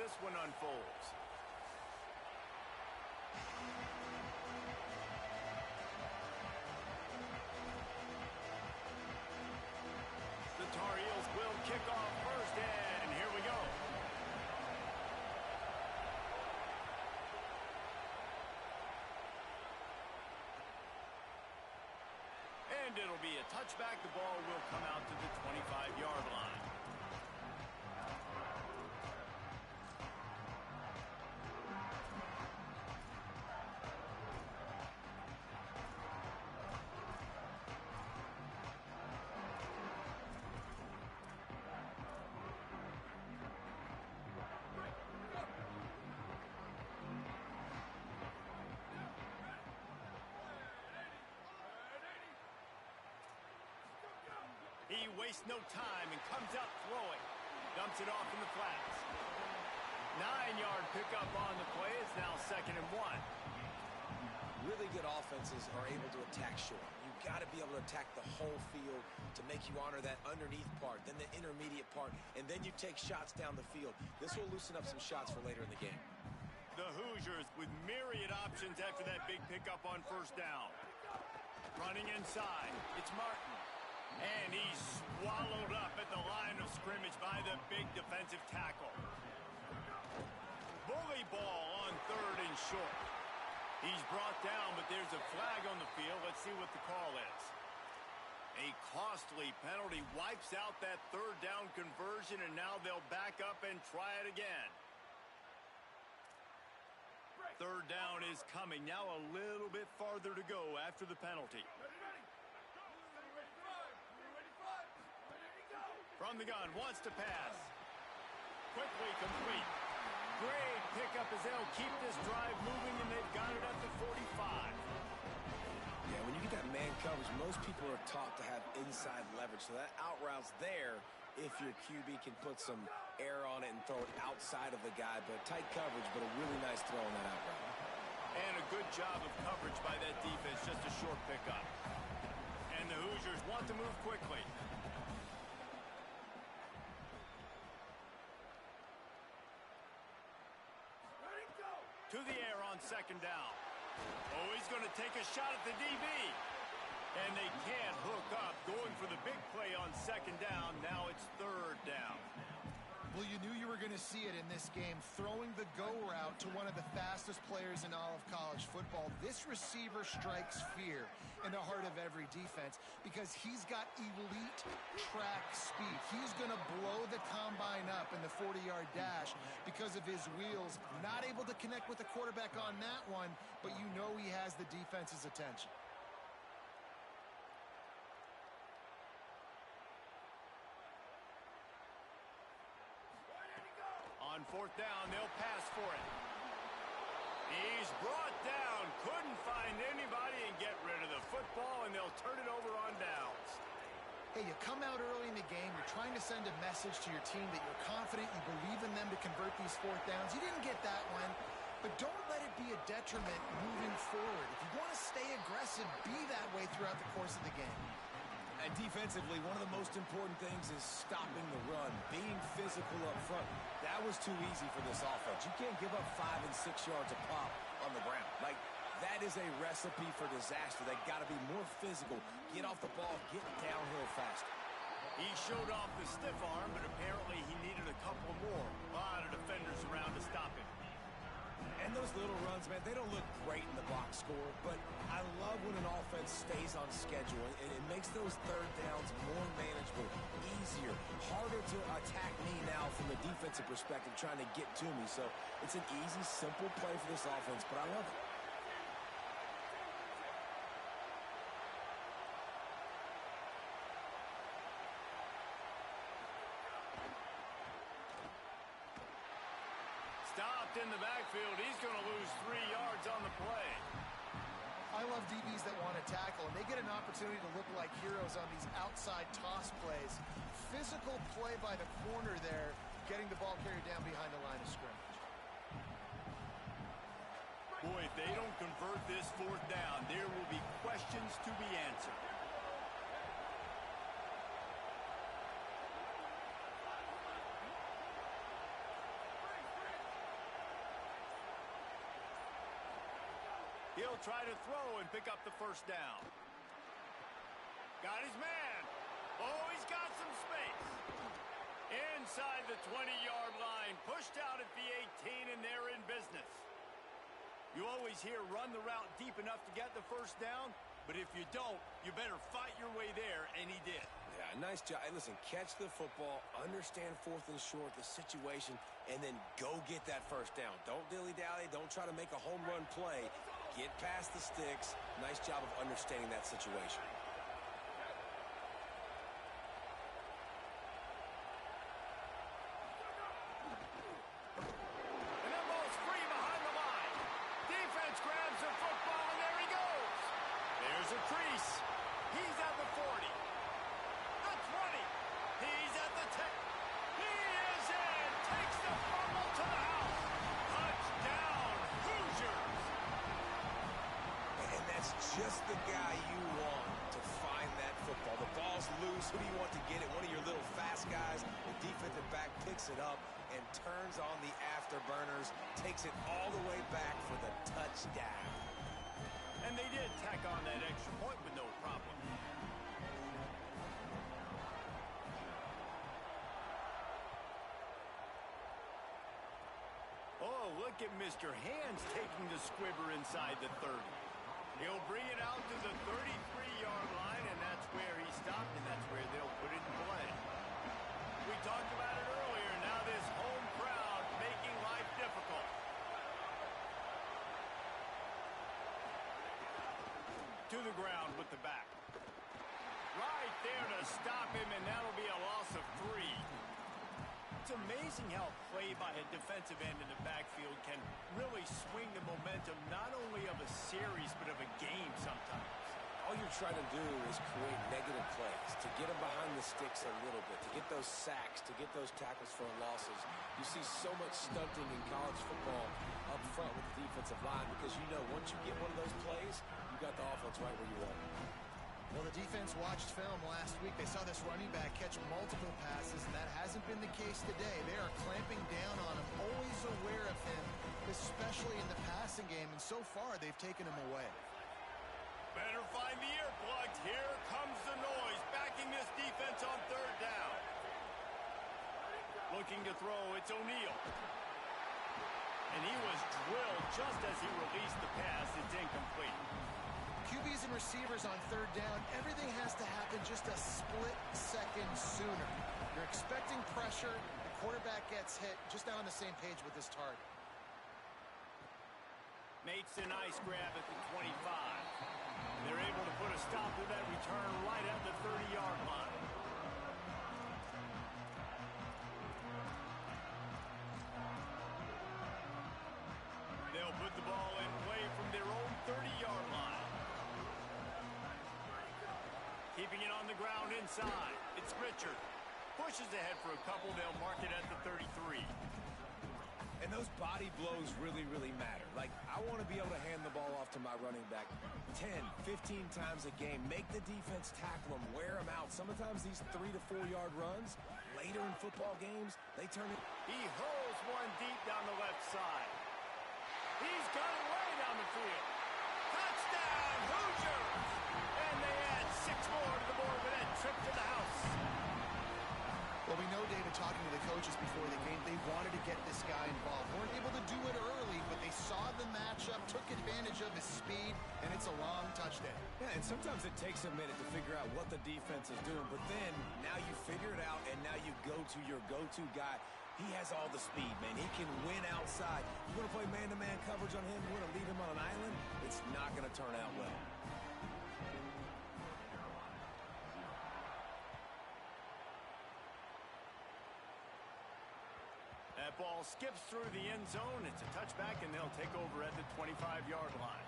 this one unfolds. The Tar Heels will kick off first, and here we go. And it'll be a touchback. The ball will come out to the 25-yard line. He wastes no time and comes out throwing. Dumps it off in the flats. 9-yard pickup on the play. It's now 2nd and 1. Really good offenses are able to attack short. You've got to be able to attack the whole field to make you honor that underneath part, then the intermediate part, and then you take shots down the field. This will loosen up some shots for later in the game. The Hoosiers with myriad options after that big pickup on first down. Running inside. It's Martin. And he's swallowed up at the line of scrimmage by the big defensive tackle. Bully ball on 3rd and short. He's brought down, but there's a flag on the field. Let's see what the call is. A costly penalty wipes out that 3rd down conversion, and now they'll back up and try it again. 3rd down is coming. Now a little bit farther to go after the penalty. From the gun, wants to pass. Quickly complete. Great pickup as they'll keep this drive moving, and they've got it at the 45. Yeah, when you get that man coverage, most people are taught to have inside leverage. So that out route's there if your QB can put some air on it and throw it outside of the guy. But tight coverage, but a really nice throw on that out route. And a good job of coverage by that defense, just a short pickup. And the Hoosiers want to move quickly. To the air on 2nd down. Oh, he's going to take a shot at the DB. And they can't hook up. Going for the big play on 2nd down. Now it's 3rd down. Well, you knew you were going to see it in this game, throwing the go route to one of the fastest players in all of college football. This receiver strikes fear in the heart of every defense because he's got elite track speed. He's going to blow the combine up in the 40-yard dash because of his wheels. Not able to connect with the quarterback on that one, but you know he has the defense's attention. On 4th down, they'll pass for it. He's brought down. Couldn't find anybody and get rid of the football, and they'll turn it over on downs. Hey, you come out early in the game, you're trying to send a message to your team that you're confident, you believe in them to convert these 4th downs. You didn't get that one, but don't let it be a detriment moving forward. If you want to stay aggressive, be that way throughout the course of the game. And defensively, one of the most important things is stopping the run, being physical up front. That was too easy for this offense. You can't give up 5 and 6 yards a pop on the ground. Like, that is a recipe for disaster. They got to be more physical, get off the ball, get downhill faster. He showed off the stiff arm, but apparently he needed a couple more. A lot of defenders around to stop him. And those little runs, man, they don't look great in the box score, but I love when an offense stays on schedule, and it makes those 3rd downs more manageable, easier, harder to attack me now from the defensive perspective trying to get to me. So it's an easy, simple play for this offense, but I love it. Stopped in the backfield. He's going to lose 3 yards on the play. I love DBs that want to tackle, and they get an opportunity to look like heroes on these outside toss plays. Physical play by the corner there, getting the ball carried down behind the line of scrimmage. Boy, if they don't convert this 4th down, there will be questions to be answered. He'll try to throw and pick up the first down. Got his man. Oh, he's got some space. Inside the 20-yard line, pushed out at the 18, and they're in business. You always hear run the route deep enough to get the first down, but if you don't, you better fight your way there, and he did. Yeah, nice job. Hey, listen, catch the football, understand 4th and short, the situation, and then go get that first down. Don't dilly-dally. Don't try to make a home run play. Get past the sticks. Nice job of understanding that situation. And that ball's free behind the line. Defense grabs the football, and there he goes. There's a crease. He's at the 40. The 20. He's at the 10. He is in. Takes the fumble to the house. Touchdown, Hoosiers. And that's just the guy you want to find that football. The ball's loose. Who do you want to get it? One of your little fast guys. The defensive back picks it up and turns on the afterburners. Takes it all the way back for the touchdown. And they did tack on that extra point with no problem. Oh, look at Mr. Hands taking the squibber inside the 30. He'll bring it out to the 33-yard line, and that's where he stopped, and that's where they'll put it in play. We talked about it earlier. Now this home crowd making life difficult. To the ground with the back. Right there to stop him, and that'll be a loss of 3. It's amazing how play by a defensive end in the backfield can really swing the momentum not only of a series but of a game sometimes. All you're trying to do is create negative plays, to get them behind the sticks a little bit, to get those sacks, to get those tackles for losses. You see so much stunting in college football up front with the defensive line because you know once you get one of those plays, you got the offense right where you want it. Well, the defense watched film last week. They saw this running back catch multiple passes, and that hasn't been the case today. They are clamping down on him, always aware of him, especially in the passing game, and so far they've taken him away. Better find the earplugs. Here comes the noise, backing this defense on 3rd down. Looking to throw, it's O'Neal. And he was drilled just as he released the pass. It's incomplete. QBs and receivers on 3rd down, everything has to happen just a split second sooner. You're expecting pressure, the quarterback gets hit, just not on the same page with his target. Makes a nice grab at the 25. They're able to put a stop to that return right at the 30-yard line. They'll put the ball in play from their own 30-yard line. Keeping it on the ground inside. It's Richard. Pushes ahead for a couple. They'll mark it at the 33. And those body blows really, really matter. Like, I want to be able to hand the ball off to my running back 10, 15 times a game. Make the defense tackle them, wear them out. Sometimes these 3 to 4 yard runs, later in football games, they turn it. He hurls one deep down the left side. He's got it way down the field. Touchdown, Hoosiers! And they add 6 more to the board with that trip to the house. Well, we know, David, talking to the coaches before the game, they wanted to get this guy involved. Weren't able to do it early, but they saw the matchup, took advantage of his speed, and it's a long touchdown. Yeah, and sometimes it takes a minute to figure out what the defense is doing, but then now you figure it out, and now you go to your go-to guy. He has all the speed, man. He can win outside. You want to play man-to-man coverage on him? You want to leave him on an island? It's not going to turn out well. That ball skips through the end zone. It's a touchback, and they'll take over at the 25-yard line.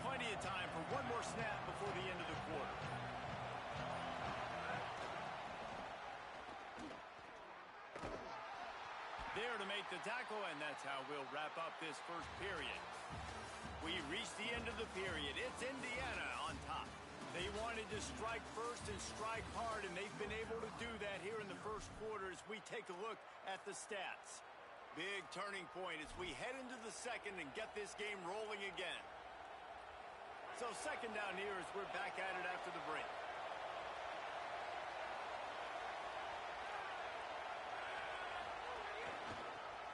Plenty of time for one more snap before the end of the quarter. There to make the tackle, and that's how we'll wrap up this first period. We reach the end of the period. It's Indiana on top. They wanted to strike first and strike hard, and they've been able to do that here in the first quarter as we take a look at the stats. Big turning point as we head into the second and get this game rolling again. So second down here as we're back at it after the break.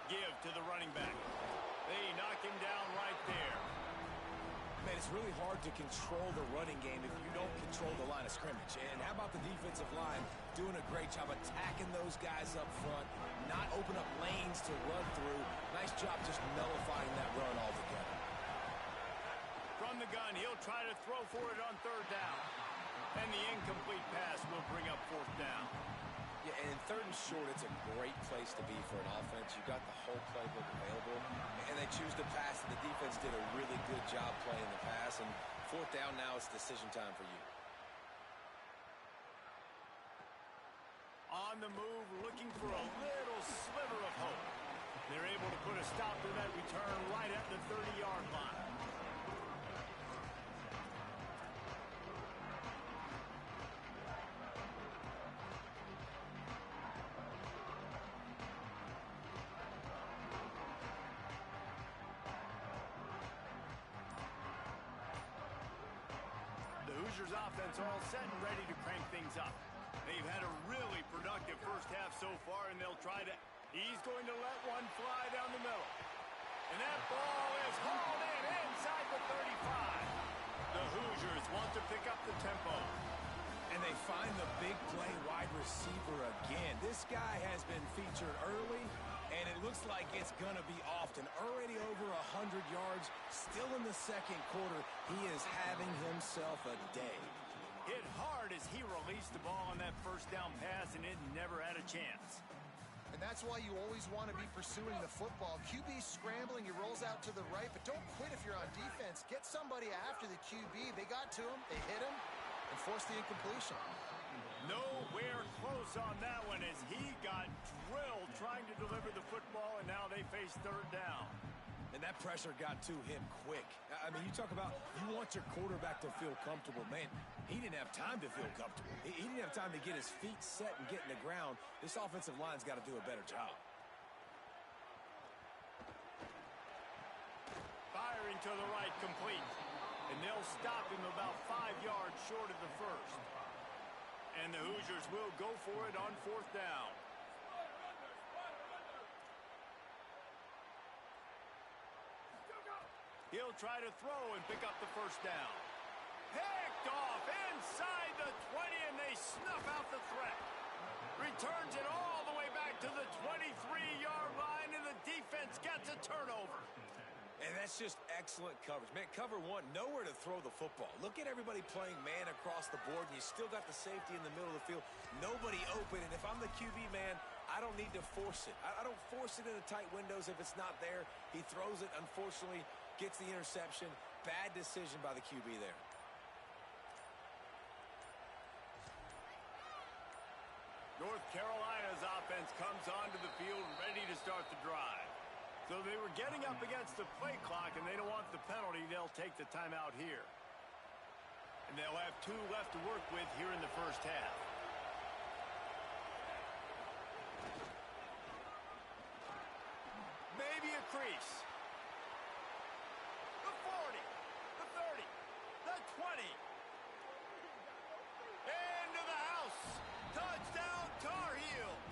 Give to the running back. They knock him down right there. Man, it's really hard to control the running game if you don't control the line of scrimmage. And how about the defensive line doing a great job attacking those guys up front, not open up lanes to run through. Nice job just nullifying that run altogether. From the gun, he'll try to throw for it on third down. And the incomplete pass will bring up fourth down. Yeah, and in third and short, it's a great place to be for an offense. You've got the whole playbook available, and they choose to pass. The defense did a really good job playing the pass, and fourth down now, it's decision time for you. On the move, looking for a little sliver of hope. They're able to put a stop to that return right at the 30-yard line. Hoosiers offense all set and ready to crank things up. They've had a really productive first half so far, and they'll try to... He's going to let one fly down the middle. And that ball is hauled in inside the 35. The Hoosiers want to pick up the tempo. And they find the big play wide receiver again. This guy has been featured early, and it looks like it's going to be often. Already over 100 yards, still in the second quarter. He is having himself a day. Hit hard as he released the ball on that first down pass, and it never had a chance. And that's why you always want to be pursuing the football. QB scrambling, he rolls out to the right, but don't quit if you're on defense. Get somebody after the QB. They got to him, they hit him, and forced the incompletion. Nowhere close on that one as he got drilled trying to deliver the football, and now they face third down. And that pressure got to him quick. I mean, you talk about you want your quarterback to feel comfortable. Man, he didn't have time to feel comfortable. He didn't have time to get his feet set and get in the ground. This offensive line's got to do a better job. Firing to the right, complete. And they'll stop him about 5 yards short of the first. And the Hoosiers will go for it on fourth down. He'll try to throw and pick up the first down. Picked off inside the 20, and they snuff out the threat. Returns it all the way back to the 23-yard line, and the defense gets a turnover. And that's just excellent coverage. Man, cover one, nowhere to throw the football. Look at everybody playing man across the board, and you still got the safety in the middle of the field. Nobody open, and if I'm the QB, man, I don't need to force it. I don't force it into tight windows if it's not there. He throws it, unfortunately, gets the interception. Bad decision by the QB there. North Carolina's offense comes onto the field ready to start the drive. So they were getting up against the play clock, and they don't want the penalty. They'll take the timeout here. And they'll have 2 left to work with here in the first half. Maybe a crease. The 40, the 30, the 20. Into the house. Touchdown, Tar Heels.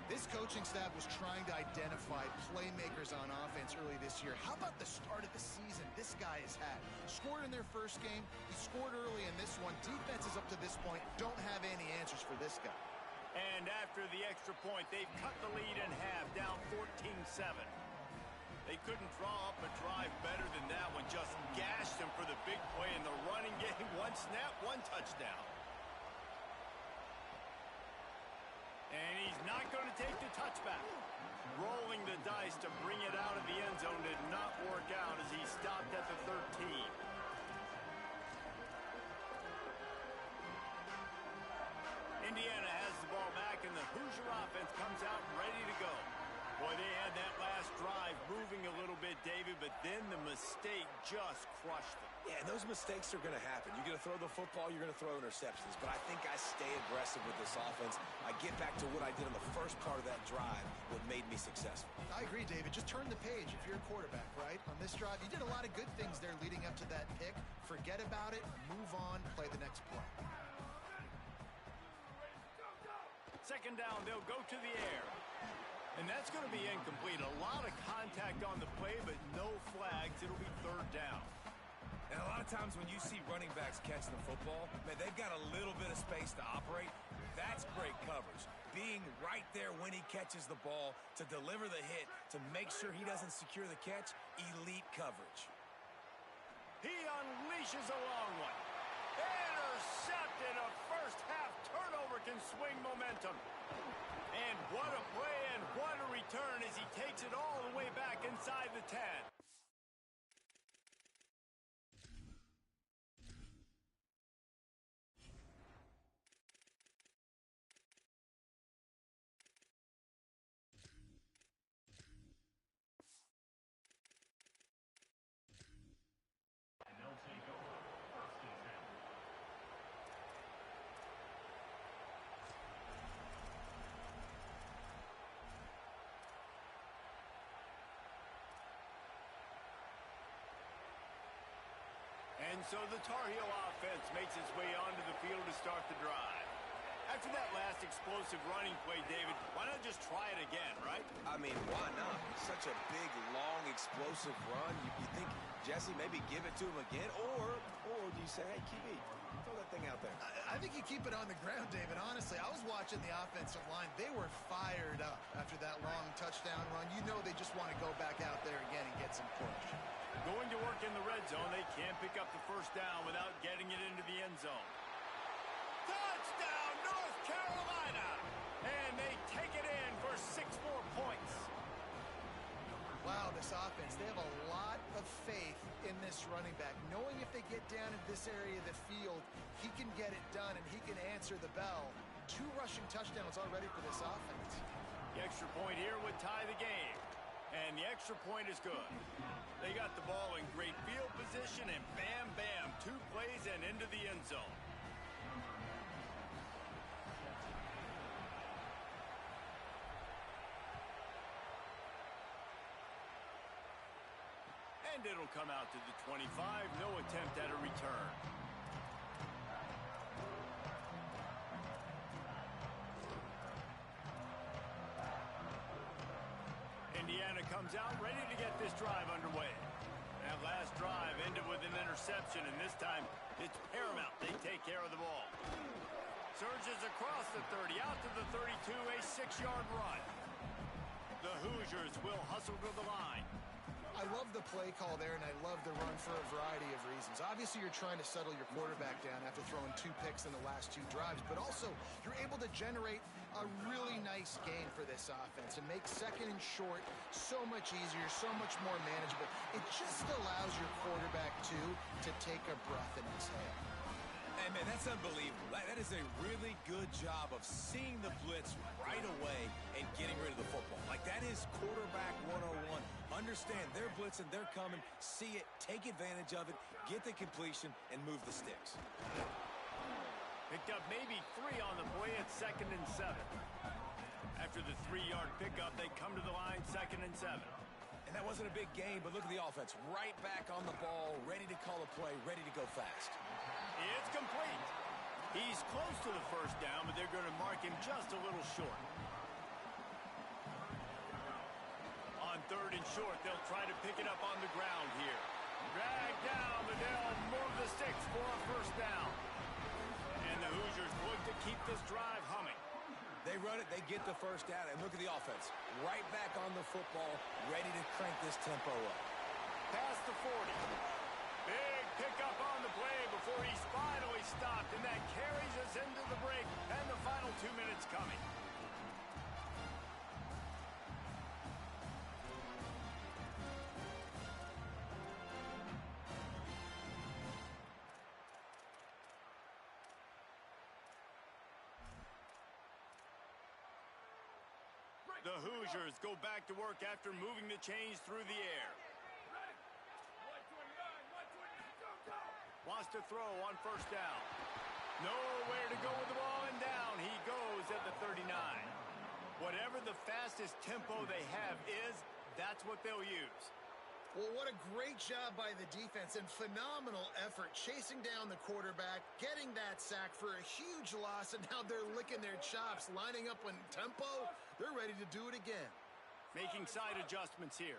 This coaching staff was trying to identify playmakers on offense early this year. How about the start of the season this guy has had? Scored in their first game. He scored early in this one. Defenses up to this point don't have any answers for this guy. And after the extra point, they've cut the lead in half, down 14-7. They couldn't draw up a drive better than that one. Just gashed them for the big play in the running game. 1 snap, 1 touchdown. And he's not going to take the touchback. Rolling the dice to bring it out of the end zone did not work out as he stopped at the 13. Indiana has the ball back, and the Hoosier offense comes out ready to go. Boy, they had had that last drive moving a little bit, David, but then the mistake just crushed them. Yeah, and those mistakes are going to happen. You're going to throw the football, you're going to throw interceptions. But I think I stay aggressive with this offense. I get back to what I did on the first part of that drive, what made me successful. I agree, David. Just turn the page if you're a quarterback, right? On this drive, you did a lot of good things there leading up to that pick. Forget about it, move on, play the next play. Second down, they'll go to the air. And that's going to be incomplete. A lot of contact on the play, but no flags. It'll be third down. And a lot of times when you see running backs catching the football, man, they've got a little bit of space to operate. That's great coverage. Being right there when he catches the ball to deliver the hit, to make sure he doesn't secure the catch, elite coverage. He unleashes a long one. Intercepted. A first-half turnover can swing momentum. And what a play and what a return as he takes it all the way back inside the 10. And so the Tar Heel offense makes its way onto the field to start the drive. After that last explosive running play, David, why not just try it again, right? I mean, why not? Such a big, long, explosive run. You think, Jesse, maybe give it to him again? Or do you say, hey, QB, throw that thing out there? I think you keep it on the ground, David. Honestly, I was watching the offensive line. They were fired up after that long touchdown run. You know they just want to go back out there again and get some push. Going to work in the red zone, they can't pick up the first down without getting it into the end zone. Touchdown, North Carolina! And they take it in for 6 more points. Wow, this offense, they have a lot of faith in this running back, knowing if they get down in this area of the field, he can get it done and he can answer the bell. 2 rushing touchdowns already for this offense. The extra point here would tie the game. And the extra point is good. They got the ball in great field position, and bam, bam, 2 plays and into the end zone. And it'll come out to the 25. No attempt at a return. Indiana comes out ready to get this drive underway. That last drive ended with an interception, and this time it's paramount. They take care of the ball. Surges across the 30, out to the 32, a 6-yard run. The Hoosiers will hustle to the line. I love the play call there, and I love the run for a variety of reasons. Obviously, you're trying to settle your quarterback down after throwing 2 picks in the last 2 drives, but also you're able to generate a really nice game for this offense and make second and short so much easier, so much more manageable. It just allows your quarterback, too, to take a breath and exhale. Hey, man, that's unbelievable. That is a really good job of seeing the blitz right away and getting rid of the football. Like, that is quarterback 101. Understand they're blitzing, they're coming, see it, take advantage of it, get the completion, and move the sticks. Picked up maybe 3 on the play at 2nd and 7. After the 3-yard pickup, they come to the line 2nd and 7. And that wasn't a big game, but look at the offense. Right back on the ball, ready to call a play, ready to go fast. It's complete. He's close to the first down, but they're going to mark him just a little short. On 3rd and short, they'll try to pick it up on the ground here. Drag down, but they'll move the sticks for a first down. And the Hoosiers look to keep this drive humming. They run it, they get the first down, and look at the offense. Right back on the football, ready to crank this tempo up. Past the 40. Big pickup on the play before he's finally stopped, and that carries us into the break and the final 2 minutes coming. The Hoosiers go back to work after moving the chains through the air. Wants to throw on first down. Nowhere to go with the ball, and down he goes at the 39. Whatever the fastest tempo they have is, that's what they'll use. Well, what a great job by the defense and phenomenal effort chasing down the quarterback, getting that sack for a huge loss, and now they're licking their chops, lining up on tempo. They're ready to do it again. Making side adjustments here.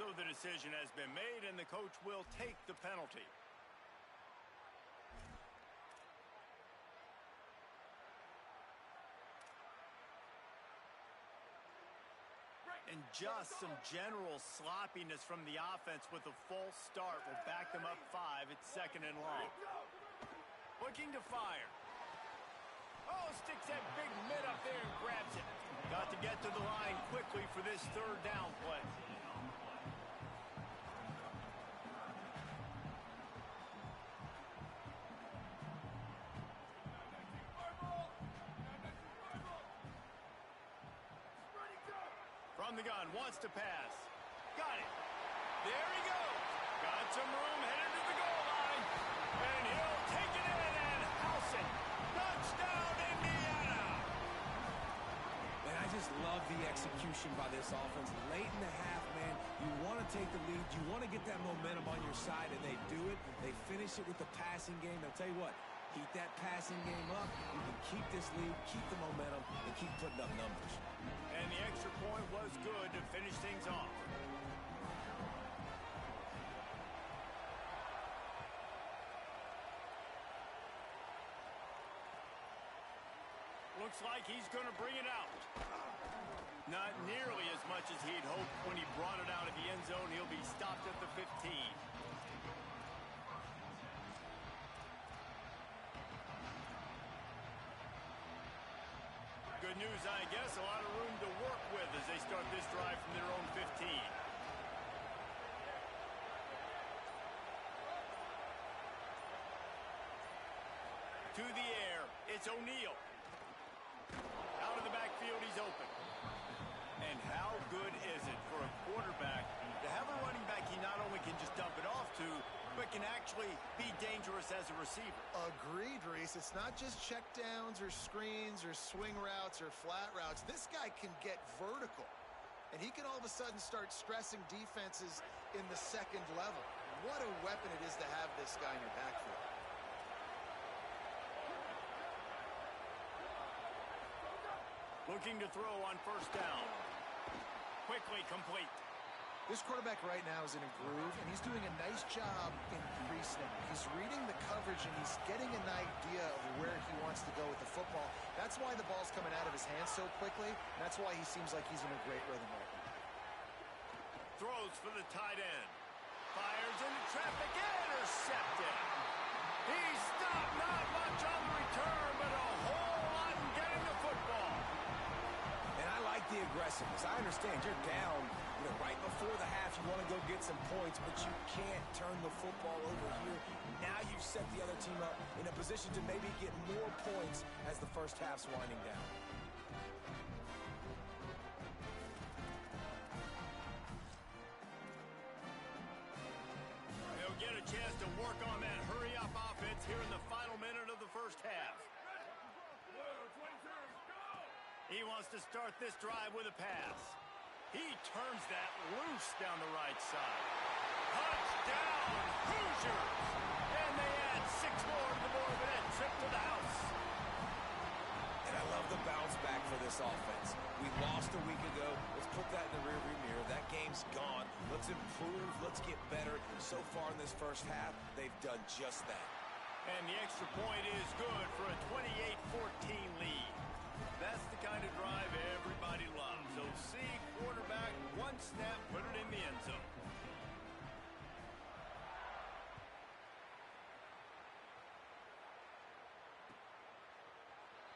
So the decision has been made, and the coach will take the penalty. And just some general sloppiness from the offense with a false start will back them up 5 at 2nd and long. Looking to fire. Oh, sticks that big mid up there and grabs it. Got to get to the line quickly for this 3rd down play. From the gun, wants to pass. Got it. There he goes. Got some room, headed to the goal line. And he'll take it in and house it. Touchdown, Indiana. And I just love the execution by this offense. Late in the half, man, you want to take the lead. You want to get that momentum on your side, and they do it. They finish it with the passing game. I'll tell you what, keep that passing game up. You can keep this lead, keep the momentum, and keep putting up numbers. And the extra point was good to finish things off. Looks like he's going to bring it out. Not nearly as much as he'd hoped when he brought it out of the end zone. He'll be stopped at the 15. Good news, I guess. A lot of room to work with as they start this drive from their own 15. To the air. It's O'Neal. Out of the backfield, he's open. And how good is it for a quarterback to have a running back he not only can just dump it off to, but can actually be dangerous as a receiver? Agreed, Reese. It's not just check downs or screens or swing routes or flat routes. This guy can get vertical, and he can all of a sudden start stressing defenses in the 2nd level. What a weapon it is to have this guy in your backfield. Looking to throw on first down. Quickly complete. This quarterback right now is in a groove, and he's doing a nice job in pre-snap. He's reading the coverage, and he's getting an idea of where he wants to go with the football. That's why the ball's coming out of his hands so quickly. That's why he seems like he's in a great rhythm right now. Throws for the tight end. Fires into traffic, intercepted. He stopped, not much on the return, but a whole lot in getting the football. And I like the aggressiveness. I understand you're down, right before the half. You want to go get some points, but you can't turn the football over here. Now you've set the other team up in a position to maybe get more points as the first half's winding down. They'll get a chance to work on that hurry-up offense here in the final minute of the first half. He wants to start this drive with a pass. He turns that loose down the right side. Touchdown, Hoosiers! And they add 6 more to the board with that trip to the house. And I love the bounce back for this offense. We lost a week ago. Let's put that in the rearview mirror. That game's gone. Let's improve. Let's get better. So far in this first half, they've done just that. And the extra point is good for a 28-14 lead. That's the kind of drive everybody loves. So see quarterback, one snap, put it in the end zone.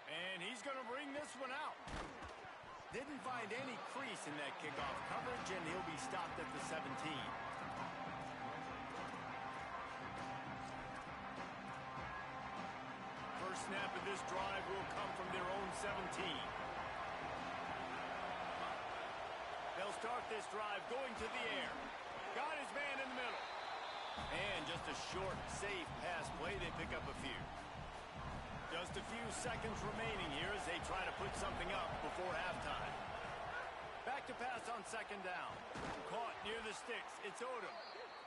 And he's going to bring this one out. Didn't find any crease in that kickoff coverage, and he'll be stopped at the 17. First snap of this drive will come from their own 17. start this drive going to the air. Got his man in the middle. And just a short, safe pass play. They pick up a few. Just a few seconds remaining here as they try to put something up before halftime. Back to pass on second down. Caught near the sticks. It's Odom.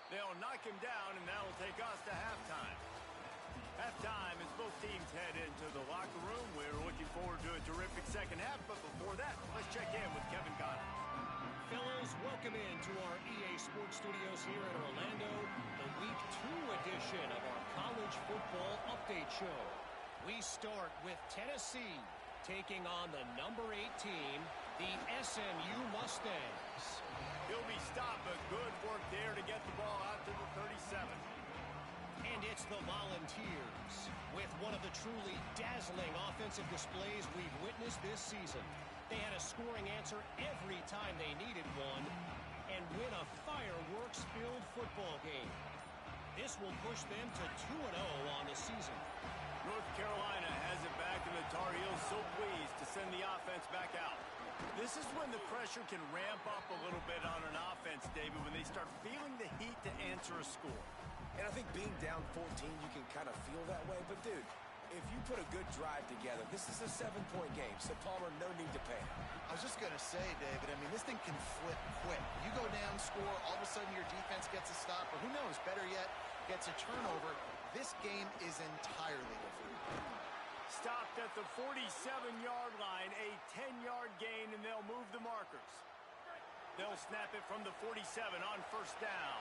They'll knock him down, and that'll take us to halftime. Halftime as both teams head into the locker room. We're looking forward to a terrific second half, but before that, let's check in with Kevin Connors. Fellows, welcome into our EA Sports Studios here in Orlando, the Week 2 edition of our College Football Update Show. We start with Tennessee taking on the number 8 team, the SMU Mustangs. He'll be stopped, but good work there to get the ball out to the 37. And it's the Volunteers with one of the truly dazzling offensive displays we've witnessed this season. They had a scoring answer every time they needed one and win a fireworks-filled football game. This will push them to 2-0 on the season. North Carolina has it back, and the Tar Heels so pleased to send the offense back out. This is when the pressure can ramp up a little bit on an offense, David, when they start feeling the heat to answer a score. And I think being down 14, you can kind of feel that way. But, dude, if you put a good drive together, this is a 7-point game. So, Palmer, no need to panic. I was just going to say, David, I mean, this thing can flip quick. You go down, score, all of a sudden your defense gets a stop, or who knows, better yet, gets a turnover. This game is entirely different. Stopped at the 47-yard line, a 10-yard gain, and they'll move the markers. They'll snap it from the 47 on first down.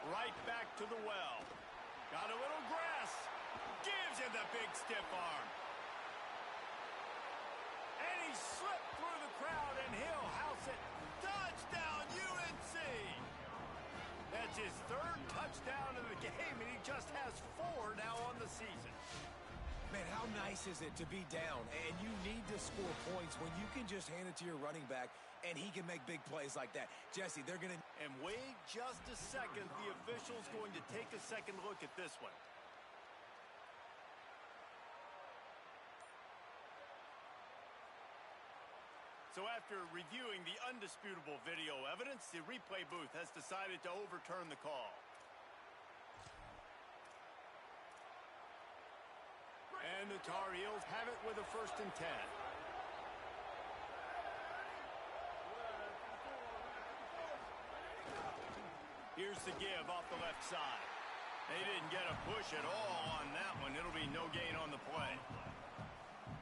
Right back to the well. Got a little grass. Gives him the big stiff arm. And he slipped through the crowd, and he'll house it. Touchdown, UNC! That's his third touchdown of the game, and he just has 4 now on the season. Man, how nice is it to be down, and you need to score points when you can just hand it to your running back, and he can make big plays like that. Jesse, they're going to... And wait just a second. The official's going to take a second look at this one. So after reviewing the undisputable video evidence, the replay booth has decided to overturn the call. And the Tar Heels have it with a 1st and 10. Here's the give off the left side. They didn't get a push at all on that one. It'll be no gain on the play.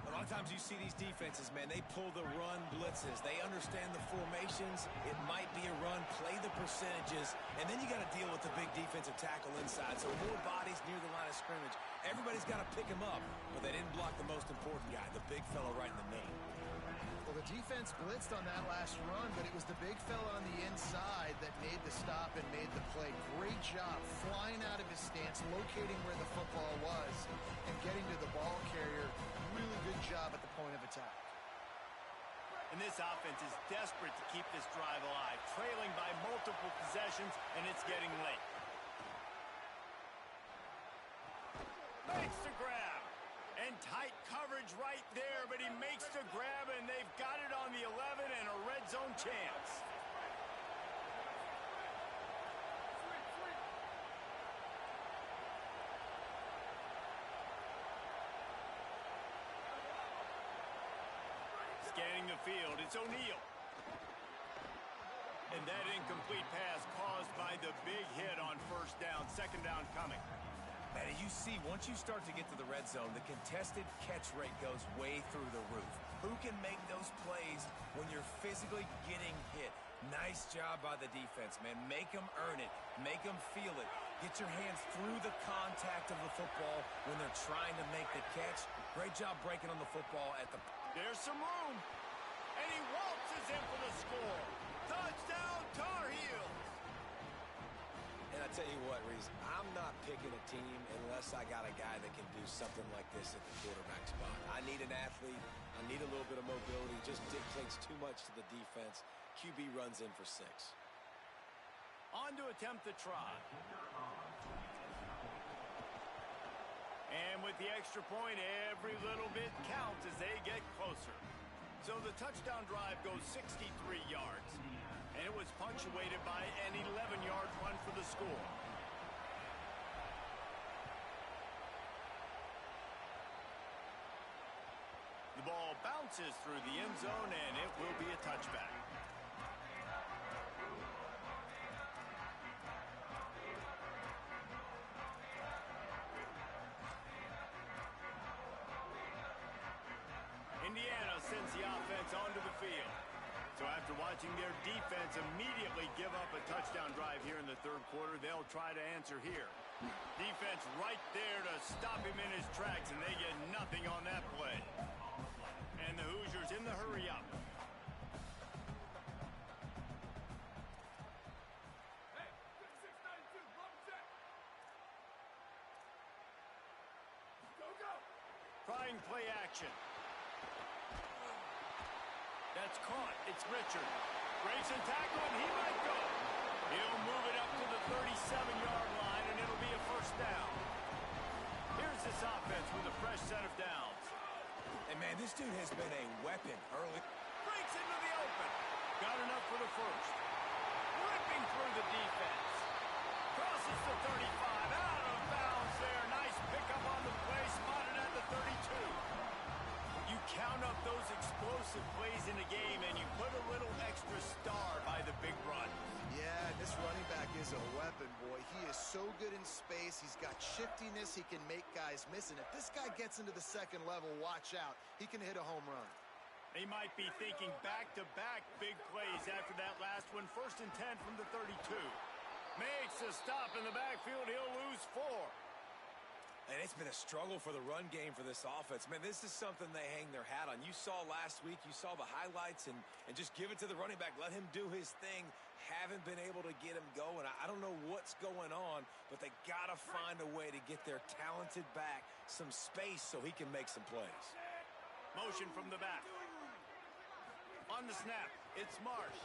A lot of times you see these defenses, man, they pull the run blitzes. They understand the formations. It might be a run, play the percentages, and then you got to deal with the big defensive tackle inside. So more bodies near the line of scrimmage. Everybody's got to pick him up, but they didn't block the most important guy, the big fella right in the middle. Well, the defense blitzed on that last run, but it was the big fella on the inside that made the stop and made the play. Great job flying out of his stance, locating where the football was, and getting to the ball carrier. Really good job at the point of attack. And this offense is desperate to keep this drive alive, trailing by multiple possessions, and it's getting late. Makes the grab. And tight coverage right there, but he makes the grab, and they've got it on the 11 and a red zone chance. Scanning the field, it's O'Neal. And that incomplete pass caused by the big hit on first down. Second down coming. Man, you see, once you start to get to the red zone, the contested catch rate goes way through the roof. Who can make those plays when you're physically getting hit? Nice job by the defense, man. Make them earn it. Make them feel it. Get your hands through the contact of the football when they're trying to make the catch. Great job breaking on the football at the... There's some room. And he waltzes in for the score. Touchdown, Tar Heels. And I tell you what, Reese, I'm not picking a team unless I got a guy that can do something like this at the quarterback spot. I need an athlete. I need a little bit of mobility. Just dictates too much to the defense. QB runs in for 6. On to attempt the try. And with the extra point, every little bit counts as they get closer. So the touchdown drive goes 63 yards. And it was punctuated by an 11-yard run for the score. The ball bounces through the end zone, and it will be a touchback. Indiana sends the offense onto the field. So after watching their defense immediately give up a touchdown drive here in the third quarter, they'll try to answer here. Defense right there to stop him in his tracks, and they get nothing on that play. And the Hoosiers in the hurry up. Trying play action. That's caught. It's Richard. Breaks and tackle, and he might go. He'll move it up to the 37-yard line, and it'll be a first down. Here's this offense with a fresh set of downs. And, man, this dude has been a weapon early. Breaks into the open. Got enough for the first. Ripping through the defense. Crosses the 35. Out of bounds there. Nice pickup on the play. Spotted at the 32. You count up those explosive plays in a game, and you put a little extra star by the big run. Yeah, this running back is a weapon, boy. He is so good in space. He's got shiftiness. He can make guys miss. And if this guy gets into the second level, watch out. He can hit a home run. They might be thinking back-to-back big plays after that last one. 1st and 10 from the 32. Makes a stop in the backfield. He'll lose 4. And it's been a struggle for the run game for this offense. Man, this is something they hang their hat on. You saw last week, you saw the highlights, and just give it to the running back. Let him do his thing. Haven't been able to get him going. I don't know what's going on, but they got to find a way to get their talented back some space so he can make some plays. Motion from the back. On the snap, it's Marsh.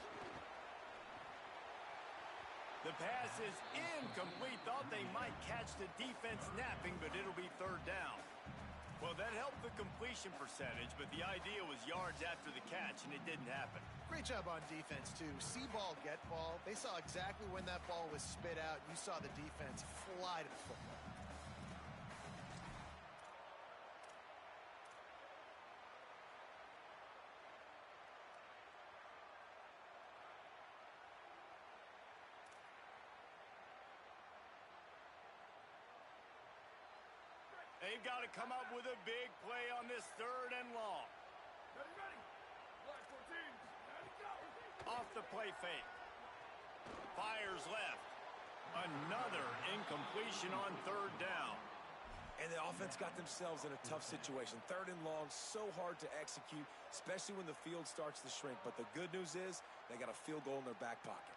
The pass is incomplete. Thought they might catch the defense napping, but it'll be 3rd down. Well, that helped the completion percentage, but the idea was yards after the catch, and it didn't happen. Great job on defense, too. See ball, get ball. They saw exactly when that ball was spit out. You saw the defense fly to the football. They've got to come up with a big play on this 3rd and long. Off the play fake. Fires left. Another incompletion on 3rd down. And the offense got themselves in a tough situation. 3rd and long, so hard to execute, especially when the field starts to shrink. But the good news is they got a field goal in their back pocket.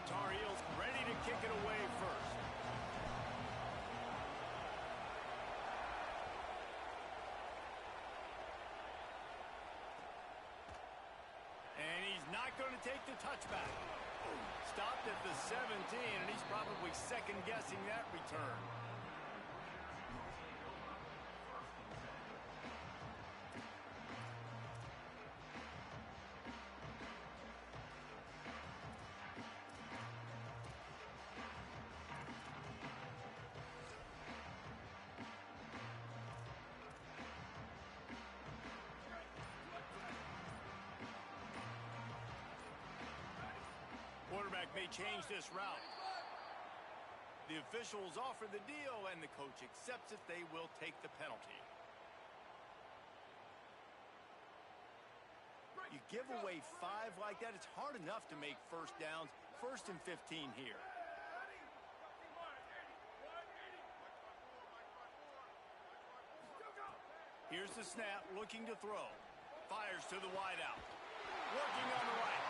The Tar Heels ready to kick it away first. And he's not going to take the touchback. Stopped at the 17, and he's probably second-guessing that return. Quarterback may change this route. The officials offer the deal, and the coach accepts it. They will take the penalty. You give away 5 like that, it's hard enough to make first downs. 1st and 15 here. Here's the snap, looking to throw. Fires to the wideout. Working on the right.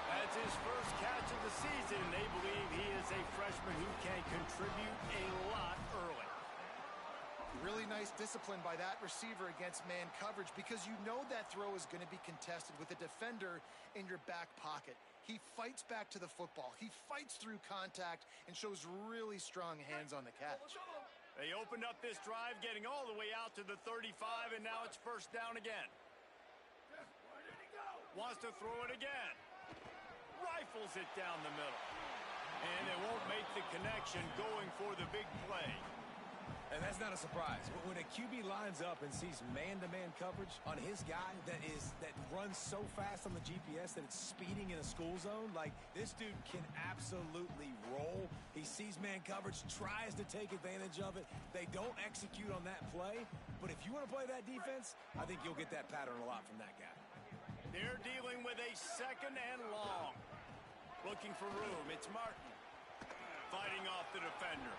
That's his first catch of the season. They believe he is a freshman who can contribute a lot early. Really nice discipline by that receiver against man coverage, because you know that throw is going to be contested with a defender in your back pocket. He fights back to the football. He fights through contact and shows really strong hands on the catch. They opened up this drive, getting all the way out to the 35, and now it's first down again. Wants to throw it again. Rifles it down the middle. And they won't make the connection, going for the big play. And that's not a surprise. When a QB lines up and sees man-to-man coverage on his guy that runs so fast on the GPS that it's speeding in a school zone, like, this dude can absolutely roll. He sees man coverage, tries to take advantage of it. They don't execute on that play. But if you want to play that defense, I think you'll get that pattern a lot from that guy. They're dealing with a 2nd and long. Looking for room. It's Martin. Fighting off the defender.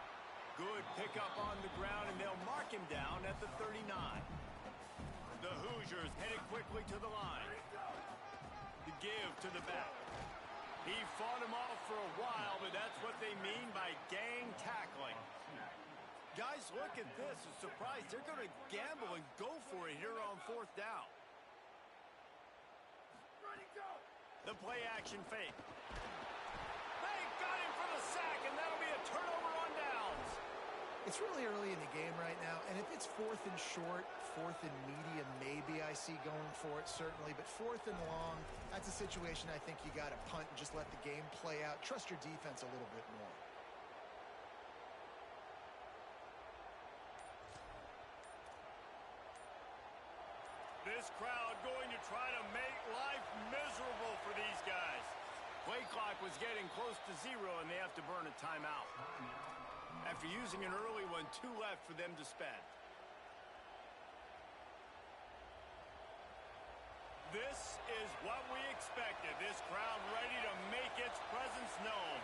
Good pickup on the ground, and they'll mark him down at the 39. The Hoosiers headed quickly to the line. The give to the back. He fought him off for a while, but that's what they mean by gang tackling. Guys, look at this. A surprise. They're going to gamble and go for it here on 4th down. The play action fake. They got him for the sack, and that'll be a turnover on downs. It's really early in the game right now, and if it's 4th and short, 4th and medium, maybe I see going for it, certainly. But 4th and long, that's a situation I think you got to punt and just let the game play out. Trust your defense a little bit more. This crowd going to try to make life miserable for these guys. Play clock was getting close to 0, and they have to burn a timeout. After using an early one, 2 left for them to spend. This is what we expected. This crowd ready to make its presence known.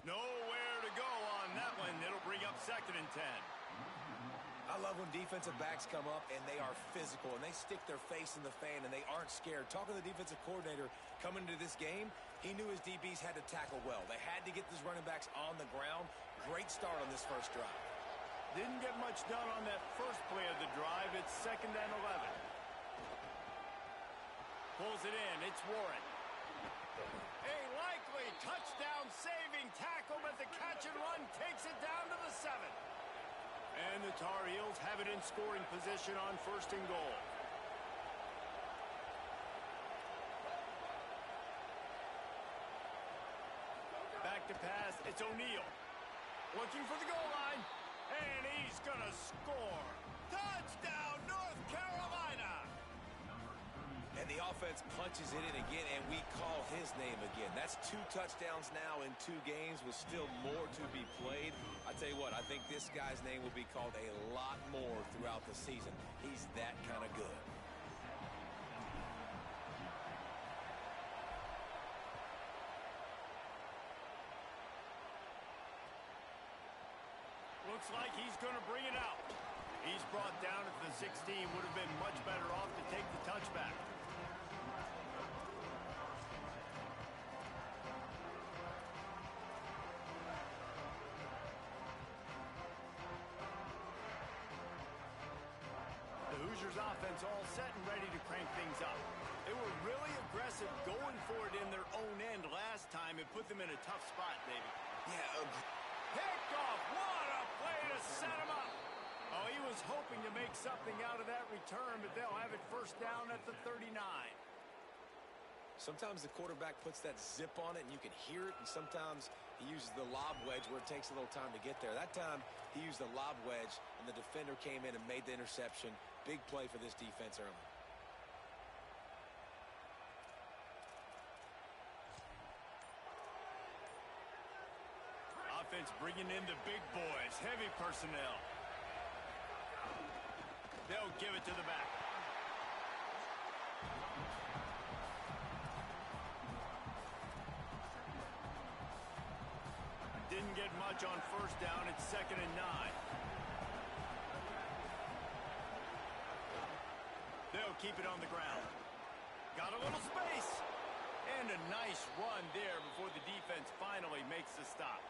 Nowhere to go on that one. It'll bring up 2nd and 10. I love when defensive backs come up and they are physical and they stick their face in the fan and they aren't scared. Talking to the defensive coordinator coming into this game, he knew his DBs had to tackle well. They had to get these running backs on the ground. Great start on this first drive. Didn't get much done on that first play of the drive. It's 2nd and 11. Pulls it in. It's Warren. A likely touchdown-saving tackle, but the catch and run takes it down to the 7. And the Tar Heels have it in scoring position on 1st and goal. Back to pass. It's O'Neal. Looking for the goal line. And he's going to score. Touchdown, North Carolina. And the offense punches it in again, and we call his name again. That's 2 touchdowns now in 2 games with still more to be played. I tell you what, I think this guy's name will be called a lot more throughout the season. He's that kind of good. Looks like he's going to bring it out. He's brought down at the 16. Would have been much better off to take the touchback. Hoosiers offense all set and ready to crank things up. They were really aggressive going for it in their own end last time and put them in a tough spot, David. Yeah, Picked off. What a play to set him up. Oh, he was hoping to make something out of that return, but they'll have it first down at the 39. sometimes the quarterback puts that zip on it and you can hear it, and sometimes he uses the lob wedge where it takes a little time to get there. That time he used the lob wedge and the defender came in and made the interception. Big play for this defense early. Offense bringing in the big boys, heavy personnel. They'll give it to the back. Didn't get much on first down. It's 2nd and 9. They'll keep it on the ground. Got a little space. And a nice run there before the defense finally makes the stop.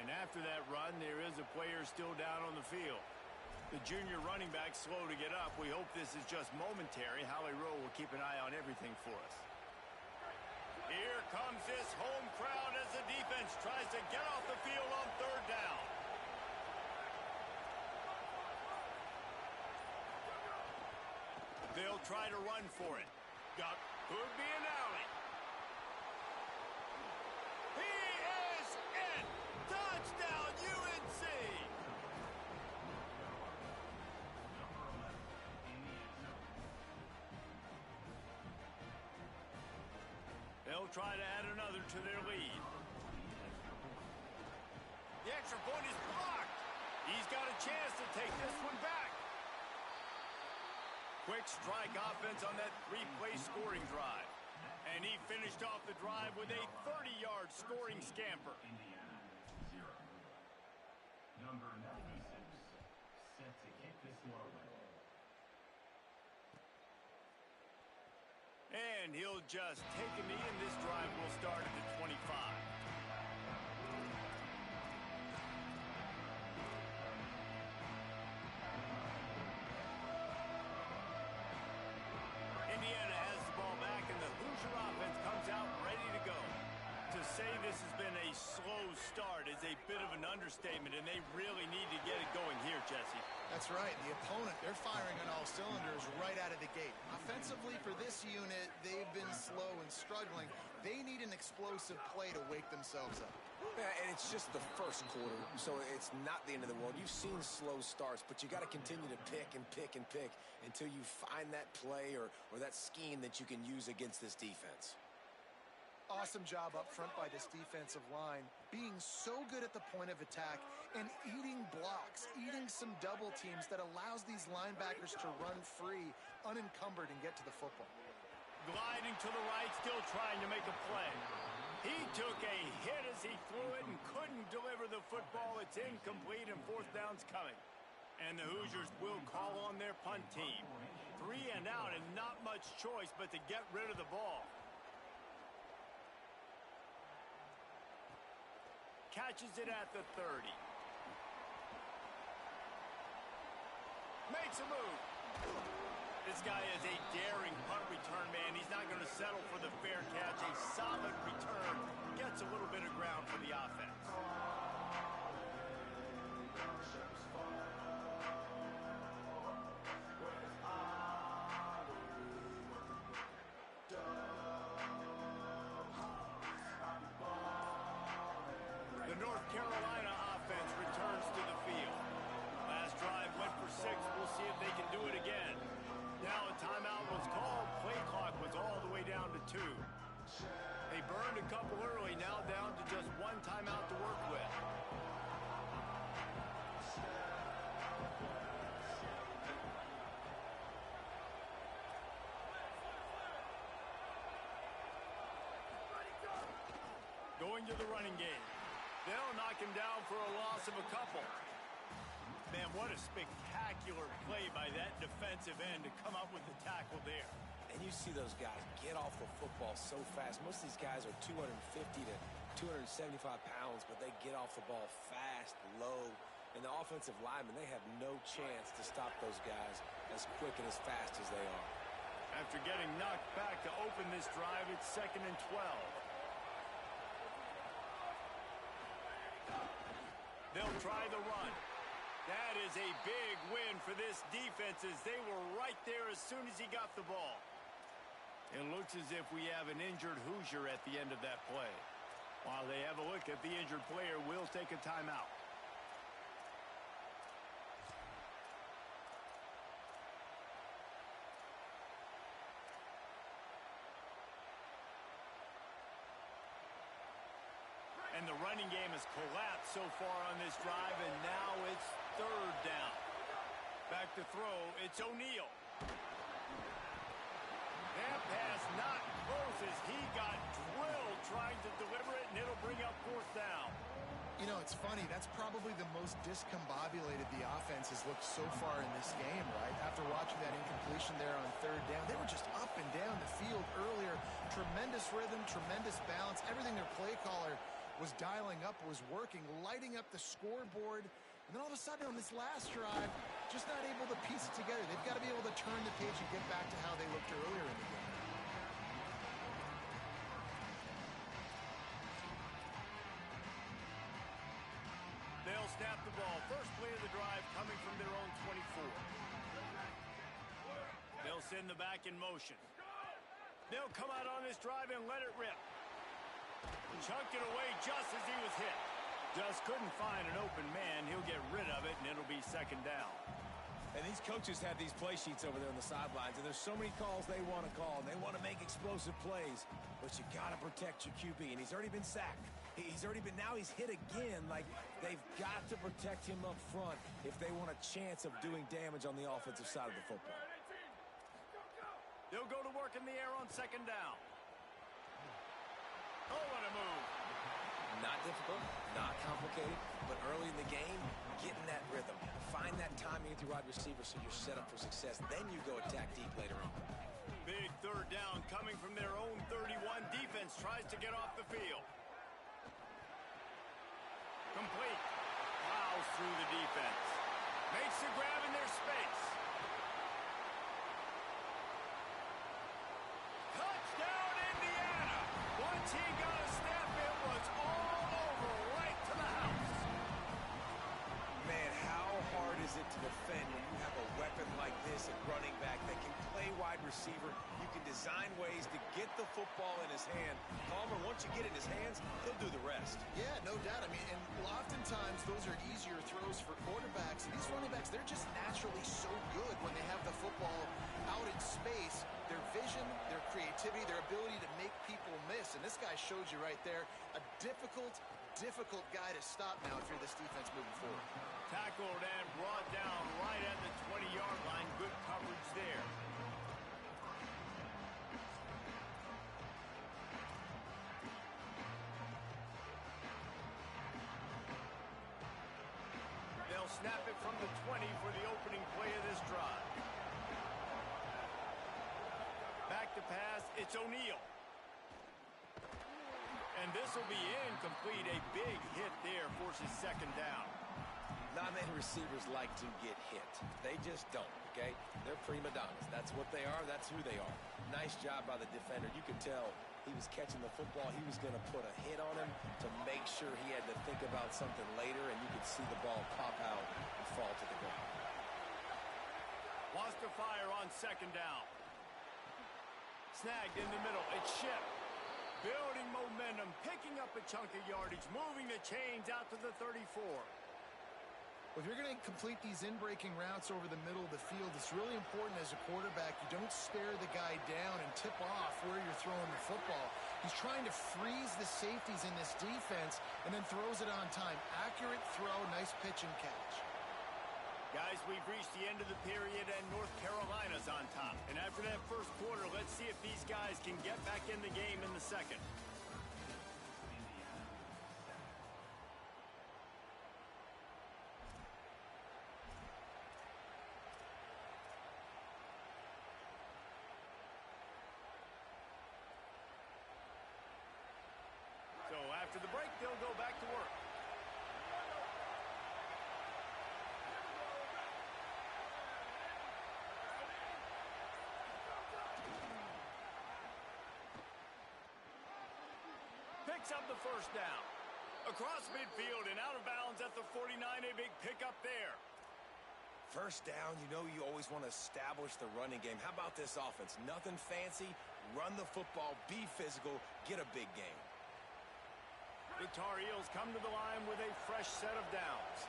And after that run, there is a player still down on the field. The junior running back slow to get up. We hope this is just momentary. Howie Rowe will keep an eye on everything for us. Here comes this home crowd as the defense tries to get off the field on 3rd down. They'll try to run for it. Could be an alley. He is in. Touchdown, UNC. They'll try to add another to their lead. The extra point is blocked. He's got a chance to take this one back. Quick strike offense on that 3-play scoring drive. And he finished off the drive with a 30-yard scoring scamper. Indiana, 0. Number 96, set to kick this one away. And he'll just take a knee, and this drive will start at the 25. Indiana has the ball back, and the Hoosier offense comes out ready to go. To say this has been a slow start is a bit of an understatement, and they really need to get it going here, Jesse. That's right. The opponent, they're firing on all cylinders right out of the gate. Offensively, for this unit, they've been slow and struggling. They need an explosive play to wake themselves up. Yeah, and it's just the first quarter, so it's not the end of the world. You've seen slow starts, but you got to continue to pick and pick and pick until you find that play or that scheme that you can use against this defense. Awesome job up front by this defensive line, being so good at the point of attack and eating blocks, eating some double teams that allows these linebackers to run free, unencumbered, and get to the football. Gliding to the right, still trying to make a play. He took a hit as he threw it and couldn't deliver the football. It's incomplete, and 4th down's coming. And the Hoosiers will call on their punt team. 3 and out, and not much choice but to get rid of the ball. Catches it at the 30. Makes a move. This guy is a daring punt return man. He's not going to settle for the fair catch. A solid return. Gets a little bit of ground for the offense. The North Carolina offense returns to the field. Last drive went for 6. We'll see if they can do it again. Now a timeout was called. Play clock was all the way down to 2. They burned a couple early, now down to just 1 timeout to work with. Going to the running game. They'll knock him down for a loss of a couple. Man, what a spectacular play by that defensive end to come up with the tackle there. And you see those guys get off the football so fast. Most of these guys are 250 to 275 pounds, but they get off the ball fast, low, And the offensive linemen, they have no chance to stop those guys as quick and as fast as they are. After getting knocked back to open this drive, it's 2nd and 12. They'll try the run. That is a big win for this defense as they were right there as soon as he got the ball. It looks as if we have an injured Hoosier at the end of that play. While they have a look at the injured player, we'll take a timeout. And the running game has collapsed so far on this drive, and now it's 3rd down. Back to throw, it's O'Neal. That pass not close as he got drilled trying to deliver it, and it'll bring up 4th down. You know, it's funny. That's probably the most discombobulated the offense has looked so far in this game, right? After watching that incompletion there on 3rd down, they were just up and down the field earlier. Tremendous rhythm, tremendous balance. Everything their play caller was dialing up, was working, lighting up the scoreboard. And then all of a sudden on this last drive, just not able to piece it together. They've got to be able to turn the page and get back to how they looked earlier in the game. They'll snap the ball. First play of the drive coming from their own 24. They'll send the back in motion. They'll come out on this drive and let it rip. Chunked it away just as he was hit. Just couldn't find an open man. He'll get rid of it, and it'll be 2nd down. And these coaches have these play sheets over there on the sidelines, and there's so many calls they want to call, and they want to make explosive plays. But you got to protect your QB, and he's already been sacked. Now he's hit again. Like, they've got to protect him up front if they want a chance of doing damage on the offensive side of the football. They'll go to work in the air on 2nd down. Oh, what a move. Not difficult, not complicated, but early in the game, get in that rhythm. Find that timing with your wide receiver so you're set up for success. Then you go attack deep later on. Big 3rd down coming from their own 31. Defense tries to get off the field. Complete. Plows through the defense. Makes the grab in their space. Touchdown, Indiana! Once he got a snap, it was all over, right to the house. Man, how hard is it to defend when you have a weapon like this at running back that can play wide receiver? You can design ways to get the football in his hand. Palmer, once you get it in his hands, he'll do the rest. Yeah, no doubt. I mean, and oftentimes those are easier throws for quarterbacks. And these running backs, they're just naturally so good when they have the football out in space. Their vision, their creativity, their ability to make people miss. And this guy showed you right there, a difficult guy to stop now if you're this defense moving forward. Tackled and brought down right at the 20-yard line. Good coverage there. They'll snap it from the 20 for the opening play of this drive. Back to pass, it's O'Neal. And this will be incomplete. A big hit there forces 2nd down. Not many receivers like to get hit. They just don't, okay? They're prima donnas. That's what they are. That's who they are. Nice job by the defender. You could tell he was catching the football. He was going to put a hit on him to make sure he had to think about something later, and you could see the ball pop out and fall to the ground. Wants to fire on 2nd down. Snagged in the middle. It's Ship. Building momentum, picking up a chunk of yardage, moving the chains out to the 34. Well, if you're going to complete these in-breaking routes over the middle of the field, it's really important as a quarterback you don't stare the guy down and tip off where you're throwing the football. He's trying to freeze the safeties in this defense and then throws it on time. Accurate throw, nice pitch and catch. Guys, we've reached the end of the period and North Carolina's on top. And after that first quarter, let's see if these guys can get back in the game in the second. So after the break, they'll go back to work. picks up the first down. Across midfield and out of bounds at the 49, a big pickup there. First down, you know you always want to establish the running game. How about this offense? Nothing fancy. Run the football, be physical, get a big gain. The Tar Heels come to the line with a fresh set of downs.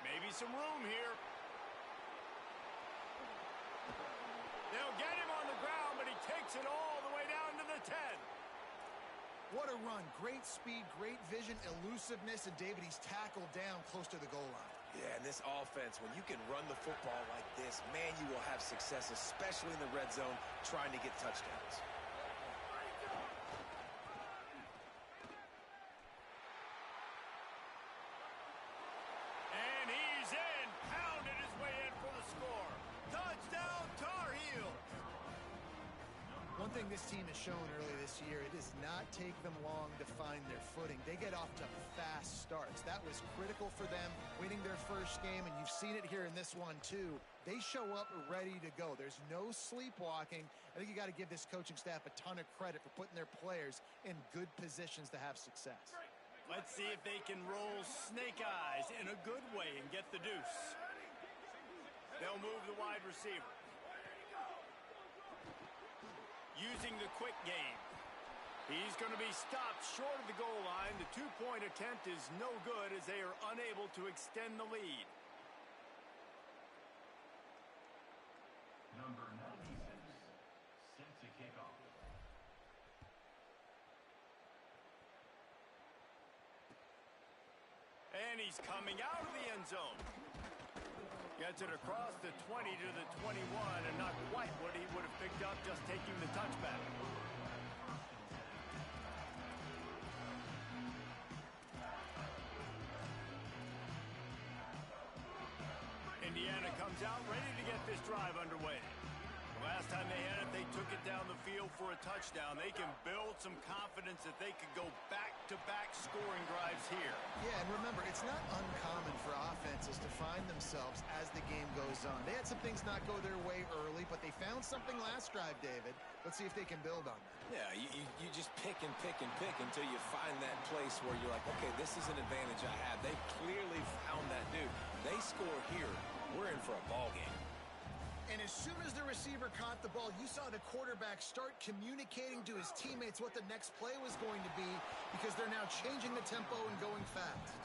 Maybe some room here. They'll get him on the ground, but he takes it all the way down to the 10. What a run. Great speed, great vision, elusiveness, and David, he's tackled down close to the goal line. Yeah, and this offense, when you can run the football like this, man, you will have success, especially in the red zone, trying to get touchdowns. And he's in. Pounded his way in for the score. Touchdown, Tar Heels. One thing this team has shown early this year, it does not take them long to find their footing. They get off to fast starts. That was critical for them, winning their first game, and you've seen it here in this one too. They show up ready to go. There's no sleepwalking. I think you got to give this coaching staff a ton of credit for putting their players in good positions to have success. Let's see if they can roll snake eyes in a good way and get the deuce. They'll move the wide receiver. Using the quick game. He's going to be stopped short of the goal line. The two-point attempt is no good as they are unable to extend the lead. Number 96, set to kick off. And he's coming out of the end zone. Gets it across the 20 to the 21, and not quite what he would have picked up just taking the touchback. Indiana comes out ready to get this drive underway. Last time they had it, they took it down the field for a touchdown. They can build some confidence that they could go back-to-back scoring drives here. Yeah, and remember, it's not uncommon for offenses to find themselves as the game goes on. They had some things not go their way early, but they found something last drive, David. Let's see if they can build on that. Yeah, you just pick and pick and pick until you find that place where you're like, okay, this is an advantage I have. They've clearly found that dude. They score here, we're in for a ball game. And as soon as the receiver caught the ball, you saw the quarterback start communicating to his teammates what the next play was going to be because they're now changing the tempo and going fast.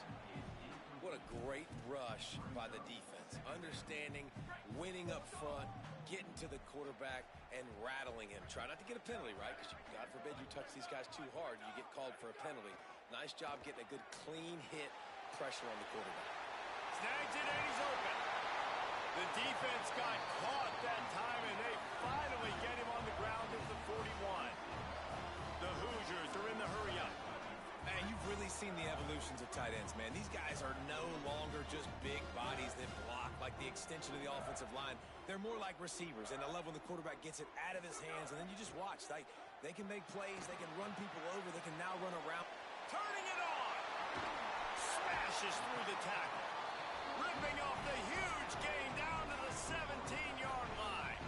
What a great rush by the defense. Understanding, winning up front, getting to the quarterback, and rattling him. Try not to get a penalty, right? Because God forbid you touch these guys too hard, you get called for a penalty. Nice job getting a good clean hit, pressure on the quarterback. Snags it and he's open. The defense got caught that time, and they finally get him on the ground at the 41. The Hoosiers are in the hurry-up. Man, you've really seen the evolutions of tight ends, man. These guys are no longer just big bodies that block like the extension of the offensive line. They're more like receivers, and I love when the quarterback gets it out of his hands, and then you just watch. They can make plays. They can run people over. They can now run around. Turning it on. Smashes through the tackle. Ripping off the huge gain down to the 17-yard line.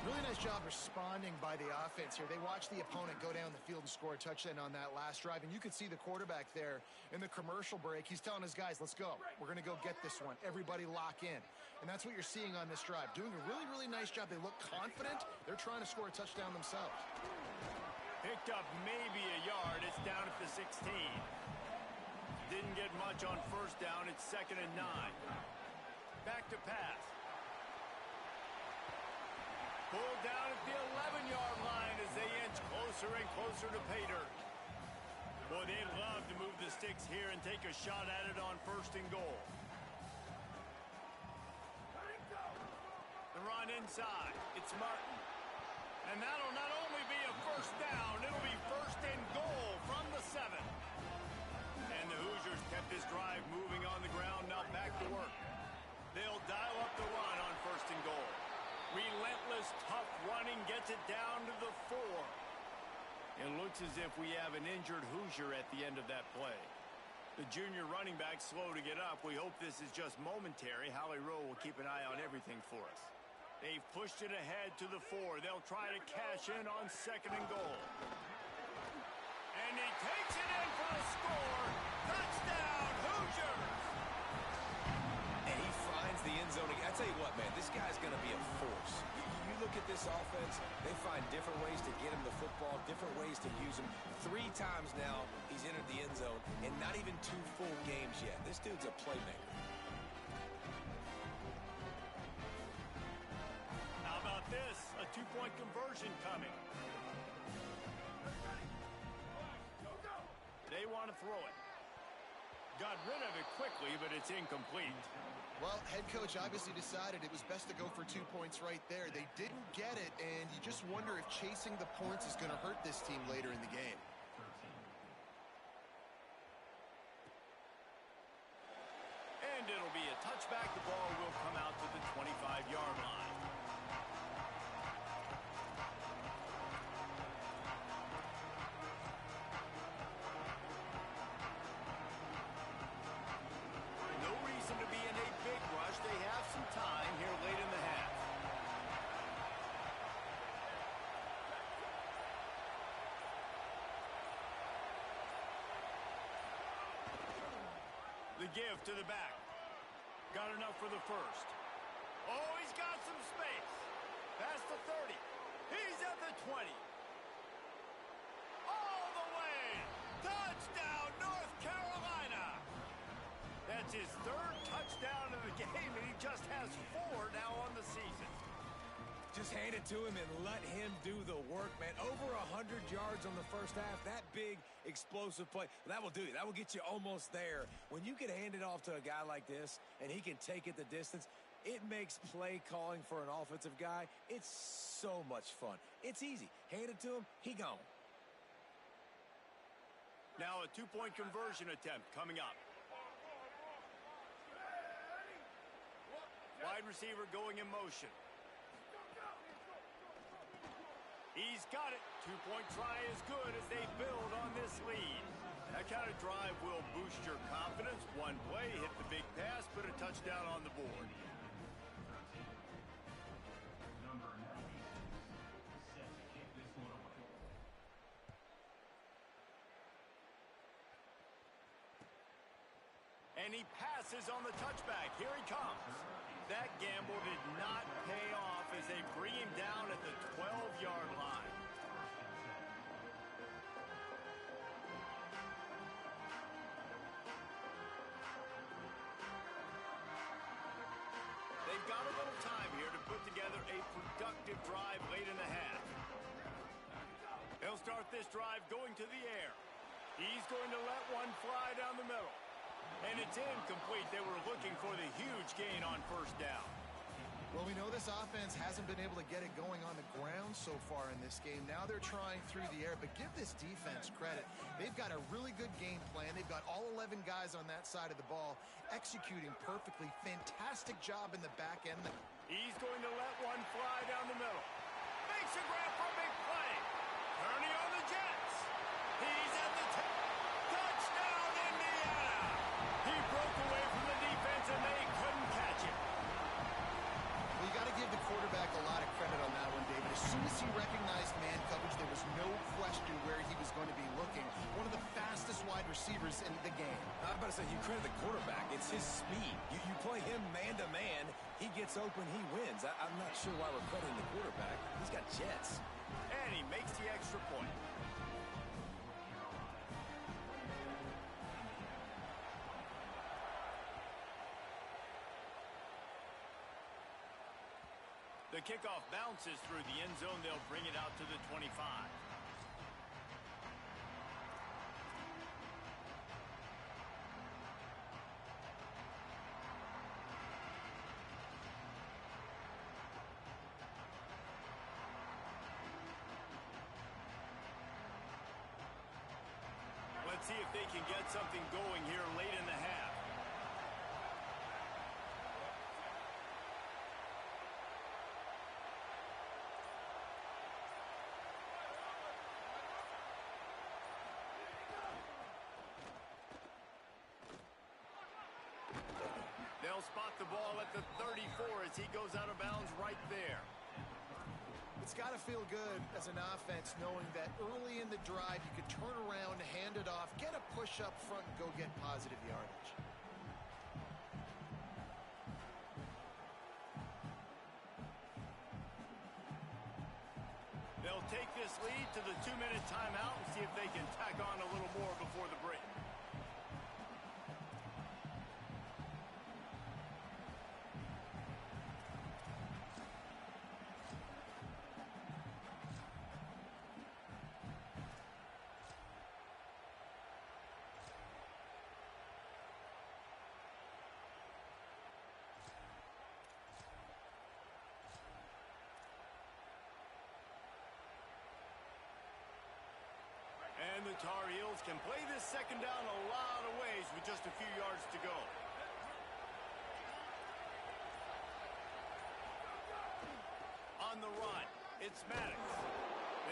Really nice job responding by the offense here. They watched the opponent go down the field and score a touchdown on that last drive, and you could see the quarterback there in the commercial break. He's telling his guys, let's go. We're going to go get this one. Everybody lock in. And that's what you're seeing on this drive. Doing a really, really nice job. They look confident. They're trying to score a touchdown themselves. Picked up maybe a yard. It's down at the 16. Didn't get much on first down. It's 2nd and 9. Back to pass. Pulled down at the 11-yard line as they inch closer and closer to pay dirt. Boy, they'd love to move the sticks here and take a shot at it on 1st and goal. The run inside. It's Martin. And that'll not only be a first down, it'll be 1st and goal from the 7. And the Hoosiers kept this drive moving on the ground, now back to work. They'll dial up the run on 1st and goal. Relentless, tough running gets it down to the 4. It looks as if we have an injured Hoosier at the end of that play. The junior running back slow to get up. We hope this is just momentary. Howie Rowe will keep an eye on everything for us. They've pushed it ahead to the 4. They'll try to cash in on 2nd and goal. And he takes it in for the score. Touchdown, Hoosiers! And he finds the end zone. I tell you what, man, this guy's going to be a force. You look at this offense, they find different ways to get him the football, different ways to use him. 3 times now he's entered the end zone, and not even 2 full games yet. This dude's a playmaker. How about this? A 2-point conversion coming. They want to throw it. Got rid of it quickly, but it's incomplete. Well, head coach obviously decided it was best to go for 2 points right there. They didn't get it, and you just wonder if chasing the points is going to hurt this team later in the game. And it'll be a touchback. The ball will come out to the 25-yard line. No reason to be in a big rush. They have some time here late in the half. The give to the back. Got enough for the first. Oh, he's got some space. Past the 30. He's at the 20. All the way. Touchdown, North Carolina. That's his 3rd touchdown of the game, and he just has 4 now on the season. Just hand it to him and let him do the work, man. Over 100 yards on the first half. That big, explosive play. That will do you. That will get you almost there. When you can hand it off to a guy like this and he can take it the distance, it makes play calling for an offensive guy. It's so much fun. It's easy. Hand it to him, he gone. Now a 2-point conversion attempt coming up. Wide receiver going in motion. He's got it. 2-point try is good as they build on this lead. That kind of drive will boost your confidence. One play, hit the big pass, put a touchdown on the board. Number 96 set to kick this one away. And he passes on the touchback. Here he comes. That gamble did not pay off as they bring him down at the 12-yard line. They've got a little time here to put together a productive drive late in the half. They'll start this drive going to the air. He's going to let one fly down the middle. And it's incomplete. They were looking for the huge gain on first down. Well, we know this offense hasn't been able to get it going on the ground so far in this game. Now they're trying through the air, but give this defense credit. They've got a really good game plan. They've got all 11 guys on that side of the ball executing perfectly. Fantastic job in the back end. He's going to let one fly down the middle. Makes a grab for a big play. Turning on the Jets. He's at the touchdown, Indiana. He broke away from the defense and they couldn't catch him. Well, you got to give the quarterback a lot of credit on that one, David. As soon as he recognized man coverage, there was no question where he was going to be looking. One of the fastest wide receivers in the game. I'm about to say, you credit the quarterback. It's his speed. You play him man-to-man, he gets open, he wins. I'm not sure why we're crediting the quarterback. He's got jets. And he makes the extra point. The kickoff bounces through the end zone. They'll bring it out to the 25. Let's see if they can get something going here late in the half. spot the ball at the 34 as he goes out of bounds right there. It's got to feel good as an offense knowing that early in the drive you could turn around, hand it off, get a push up front, and go get positive yardage. They'll take this lead to the 2-minute timeout and see if they can tack on a little more before the break. And the Tar Heels can play this second down a lot of ways with just a few yards to go. On the run, it's Maddox.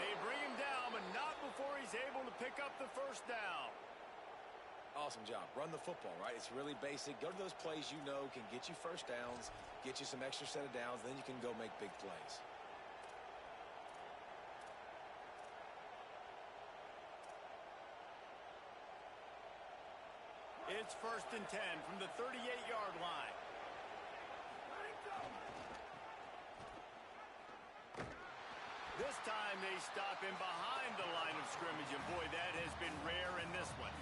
They bring him down, but not before he's able to pick up the first down. Awesome job. Run the football, right? It's really basic. Go to those plays you know can get you first downs, get you some extra set of downs, then you can go make big plays. It's 1st and 10 from the 38-yard line. This time they stop him behind the line of scrimmage, and boy, that has been rare in this one.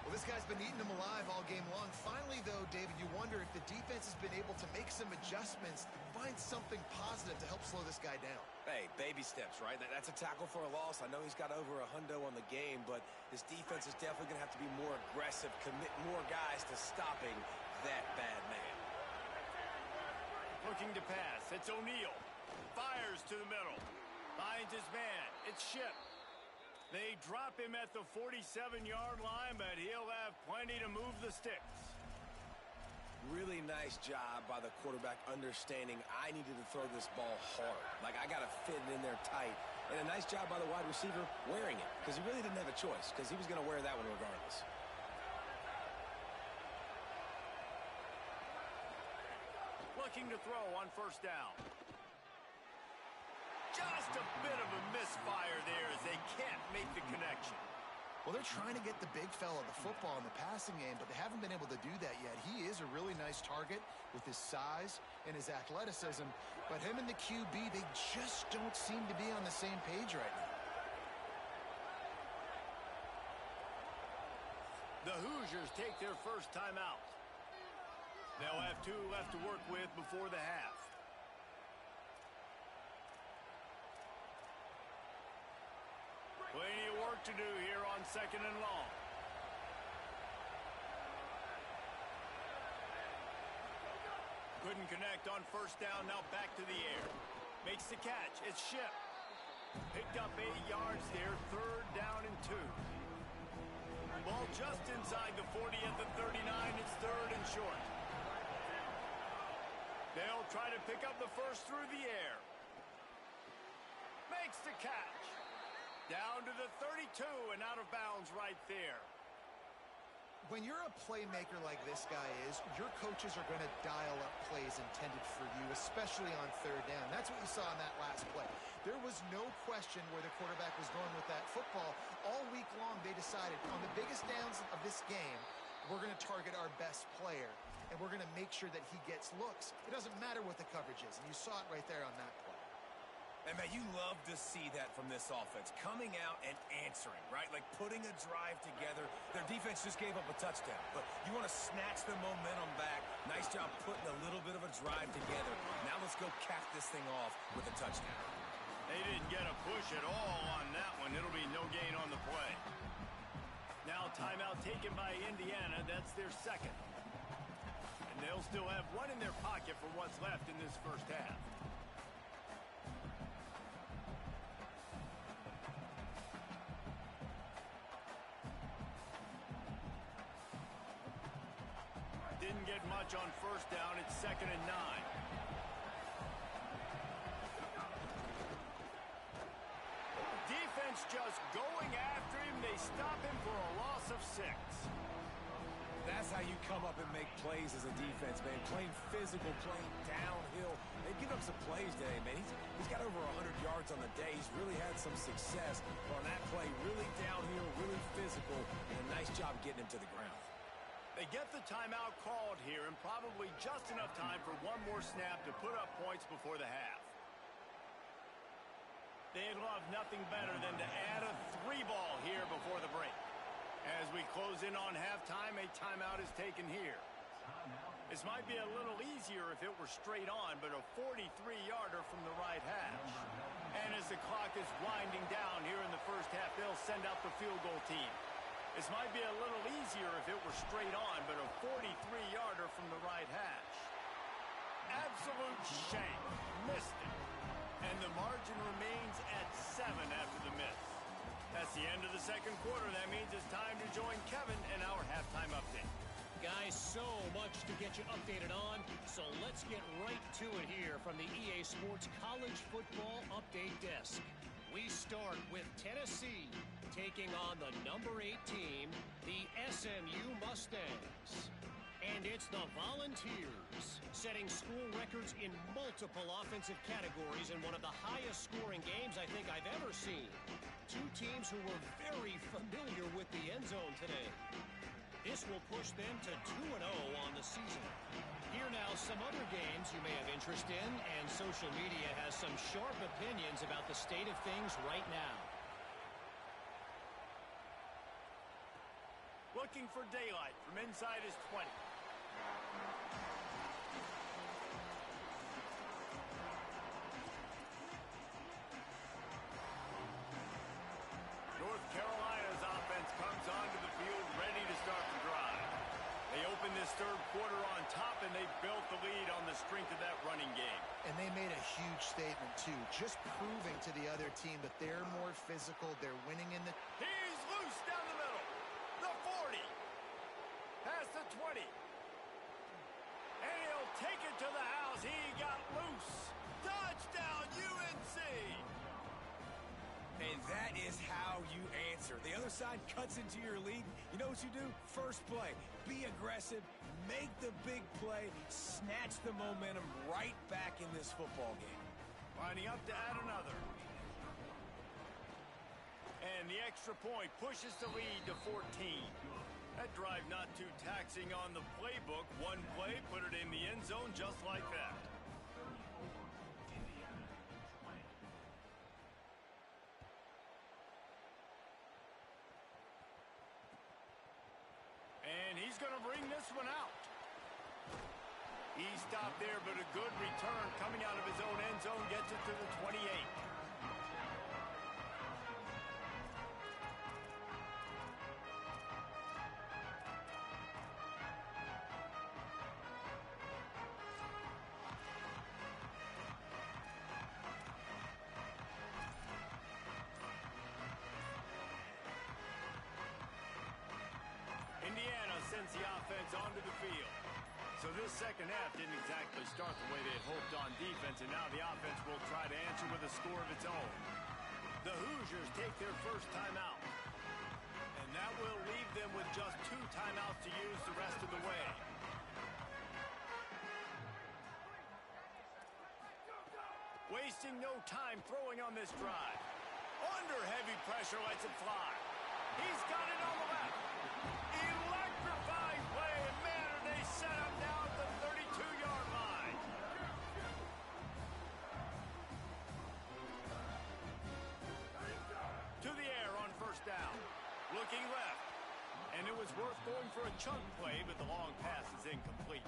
Well, this guy's been eating them alive all game long. Finally, though, David, you wonder if the defense has been able to make some adjustments, find something positive to help slow this guy down. Hey, baby steps, right? That's a tackle for a loss. I know he's got over $100 on the game, but his defense is definitely going to have to be more aggressive, commit more guys to stopping that bad man. Looking to pass. It's O'Neal. Fires to the middle. Finds his man. It's Ship. They drop him at the 47-yard line, but he'll have plenty to move the sticks. Really nice job by the quarterback understanding I needed to throw this ball hard. Like, I got to fit it in there tight. And a nice job by the wide receiver wearing it, because he really didn't have a choice, because he was going to wear that one regardless. Looking to throw on 1st down. Just a bit of a misfire there as they can't make the connection. Well, they're trying to get the big fella the football in the passing game, but they haven't been able to do that yet. He is a really nice target with his size and his athleticism, but him and the QB, they just don't seem to be on the same page right now. The Hoosiers take their first timeout. They'll have 2 left to work with before the half. Plenty of work to do here on 2nd and long. Couldn't connect on 1st down, now back to the air. Makes the catch, it's Ship. Picked up 8 yards there, 3rd down and 2. Ball just inside the 40 at the 39, it's 3rd and short. They'll try to pick up the first through the air. Makes the catch. Down to the 32 and out of bounds right there. When you're a playmaker like this guy is, your coaches are going to dial up plays intended for you, especially on 3rd down. That's what you saw in that last play. There was no question where the quarterback was going with that football. All week long, they decided on the biggest downs of this game, we're going to target our best player, and we're going to make sure that he gets looks. It doesn't matter what the coverage is, and you saw it right there on that play. And, man, you love to see that from this offense. Coming out and answering, right? Like putting a drive together. Their defense just gave up a touchdown. But you want to snatch the momentum back. Nice job putting a little bit of a drive together. Now let's go cap this thing off with a touchdown. They didn't get a push at all on that one. It'll be no gain on the play. Now timeout taken by Indiana. That's their 2nd. And they'll still have 1 in their pocket for what's left in this first half. Didn't get much on 1st down. It's 2nd and 9. Defense just going after him. They stop him for a loss of 6. That's how you come up and make plays as a defense, man. Playing physical, playing downhill. They've given up some plays today, man. He's got over 100 yards on the day. He's really had some success on that play. Really downhill, really physical, and a nice job getting him to the ground. They get the timeout called here, and probably just enough time for one more snap to put up points before the half. They'd love nothing better than to add a 3-ball here before the break. As we close in on halftime, a timeout is taken here. This might be a little easier if it were straight on, but a 43-yarder from the right hash. And as the clock is winding down here in the first half, they'll send out the field goal team. This might be a little easier if it were straight on, but a 43-yarder from the right hash. Absolute shame. Missed it. And the margin remains at 7 after the miss. That's the end of the second quarter. That means it's time to join Kevin in our halftime update. Guys, so much to get you updated on, so let's get right to it here from the EA Sports College Football Update Desk. We start with Tennessee taking on the number 8 team, the SMU Mustangs. And it's the Volunteers, setting school records in multiple offensive categories in one of the highest scoring games I think I've ever seen. Two teams who were very familiar with the end zone today. This will push them to 2-0 on the season. Here now some other games you may have interest in, and social media has some sharp opinions about the state of things right now. Looking for daylight from inside his 20. North Carolina's offense comes onto the field ready to start the drive. They open this third quarter on top, and they built the lead on the strength of that running game. And they made a huge statement, too, just proving to the other team that they're more physical, they're winning in the... He's loose down the middle. The 40. Past the 20. And he'll take it to the house. He got loose. Touchdown, UNC. And that is how you answer. The other side cuts into your lead. You know what you do? First play, be aggressive, make the big play, snatch the momentum right back in this football game. Lining up to add another. And the extra point pushes the lead to 14. That drive not too taxing on the playbook. One play, put it in the end zone just like that. And he's going to bring this one out. He stopped there, but a good return coming out of his own end zone gets it to the 28. Indiana sends the offense onto the field. So this second half didn't exactly start the way they had hoped on defense, and now the offense will try to answer with a score of its own. The Hoosiers take their first timeout, and that will leave them with just 2 timeouts to use the rest of the way. Wasting no time throwing on this drive. Under heavy pressure, lets it fly. He's got it on the left. Electrifying play, and man, are they set up now at the 32-yard line. To the air on first down. Looking left. And it was worth going for a chunk play, but the long pass is incomplete.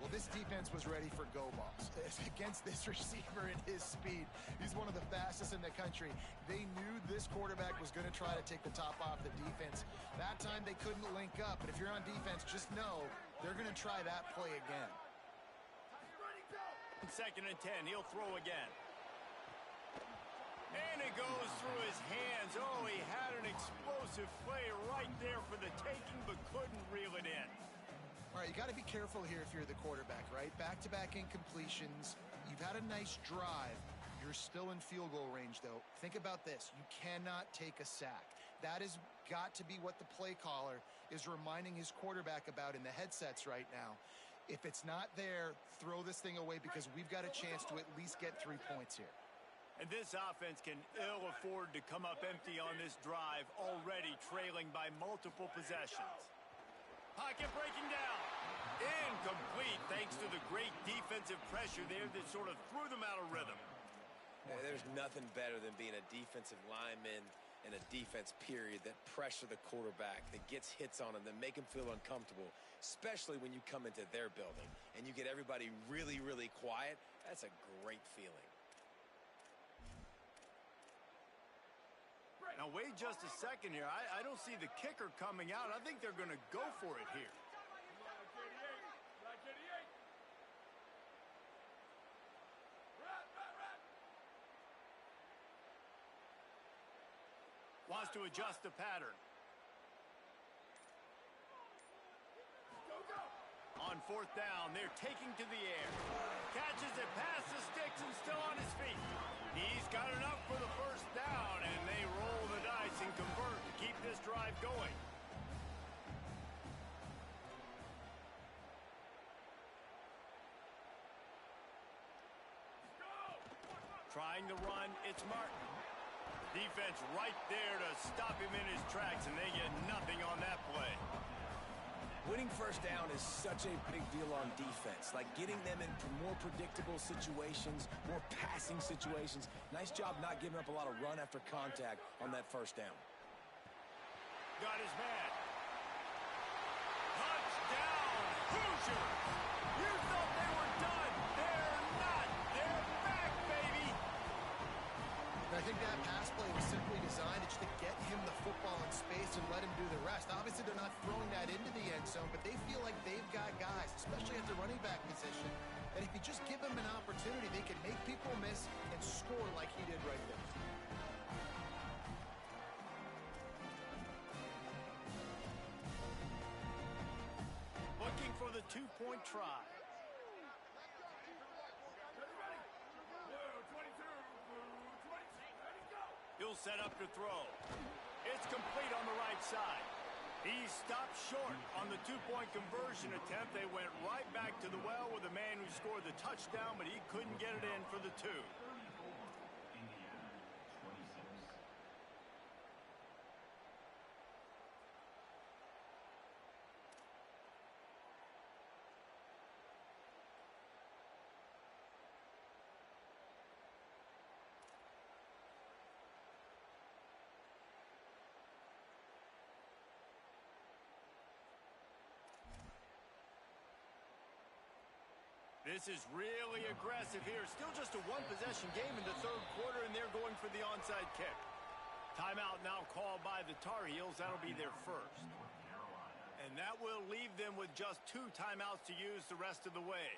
Well, this defense was ready for go balls. Against this receiver and his speed, he's one of the fastest in the country. They knew this quarterback was going to try to take the top off the defense. That time they couldn't link up, but if you're on defense, just know they're going to try that play again. 2nd and 10, he'll throw again. And it goes through his hands. Oh, he had an explosive play right there for the taking, but couldn't reel it in. All right, you got to be careful here if you're the quarterback, right? Back-to-back incompletions. You've had a nice drive. You're still in field goal range, though. Think about this. You cannot take a sack. That has got to be what the play caller is reminding his quarterback about in the headsets right now. If it's not there, throw this thing away because we've got a chance to at least get 3 points here. And this offense can ill afford to come up empty on this drive, already trailing by multiple possessions. Pocket breaking down. Incomplete thanks to the great defensive pressure there that sort of threw them out of rhythm. There's nothing better than being a defensive lineman and a defense period that pressure the quarterback, that gets hits on him, that make him feel uncomfortable, especially when you come into their building and you get everybody really, really quiet. That's a great feeling. Now, wait just a second here. I don't see the kicker coming out. I think they're going to go for it here. Wants to adjust the pattern. On fourth down, they're taking to the air. Catches it past the sticks and still on his feet. He's got enough for the first down, and they roll the dice and convert to keep this drive going. Trying to run, it's Martin. Defense right there to stop him in his tracks, and they get nothing on that play. Winning first down is such a big deal on defense, like getting them into more predictable situations, more passing situations. Nice job not giving up a lot of run after contact on that first down. Got his man. Touchdown, Hoosiers! You thought they were done. They're not. They're back, baby. I think that pass play was simply designed to get him the football in space and let him do the rest. Obviously, they're not throwing that into the end zone, but they feel like they've got guys, especially at the running back position, that if you just give them an opportunity, they can make people miss and score like he did right there. Looking for the two-point try. He'll set up to throw. It's complete on the right side. He stopped short on the two-point conversion attempt. They went right back to the well with the man who scored the touchdown, but he couldn't get it in for the two. This is really aggressive here. Still just a one-possession game in the third quarter, and they're going for the onside kick. Timeout now called by the Tar Heels. That'll be their first. And that will leave them with just 2 timeouts to use the rest of the way.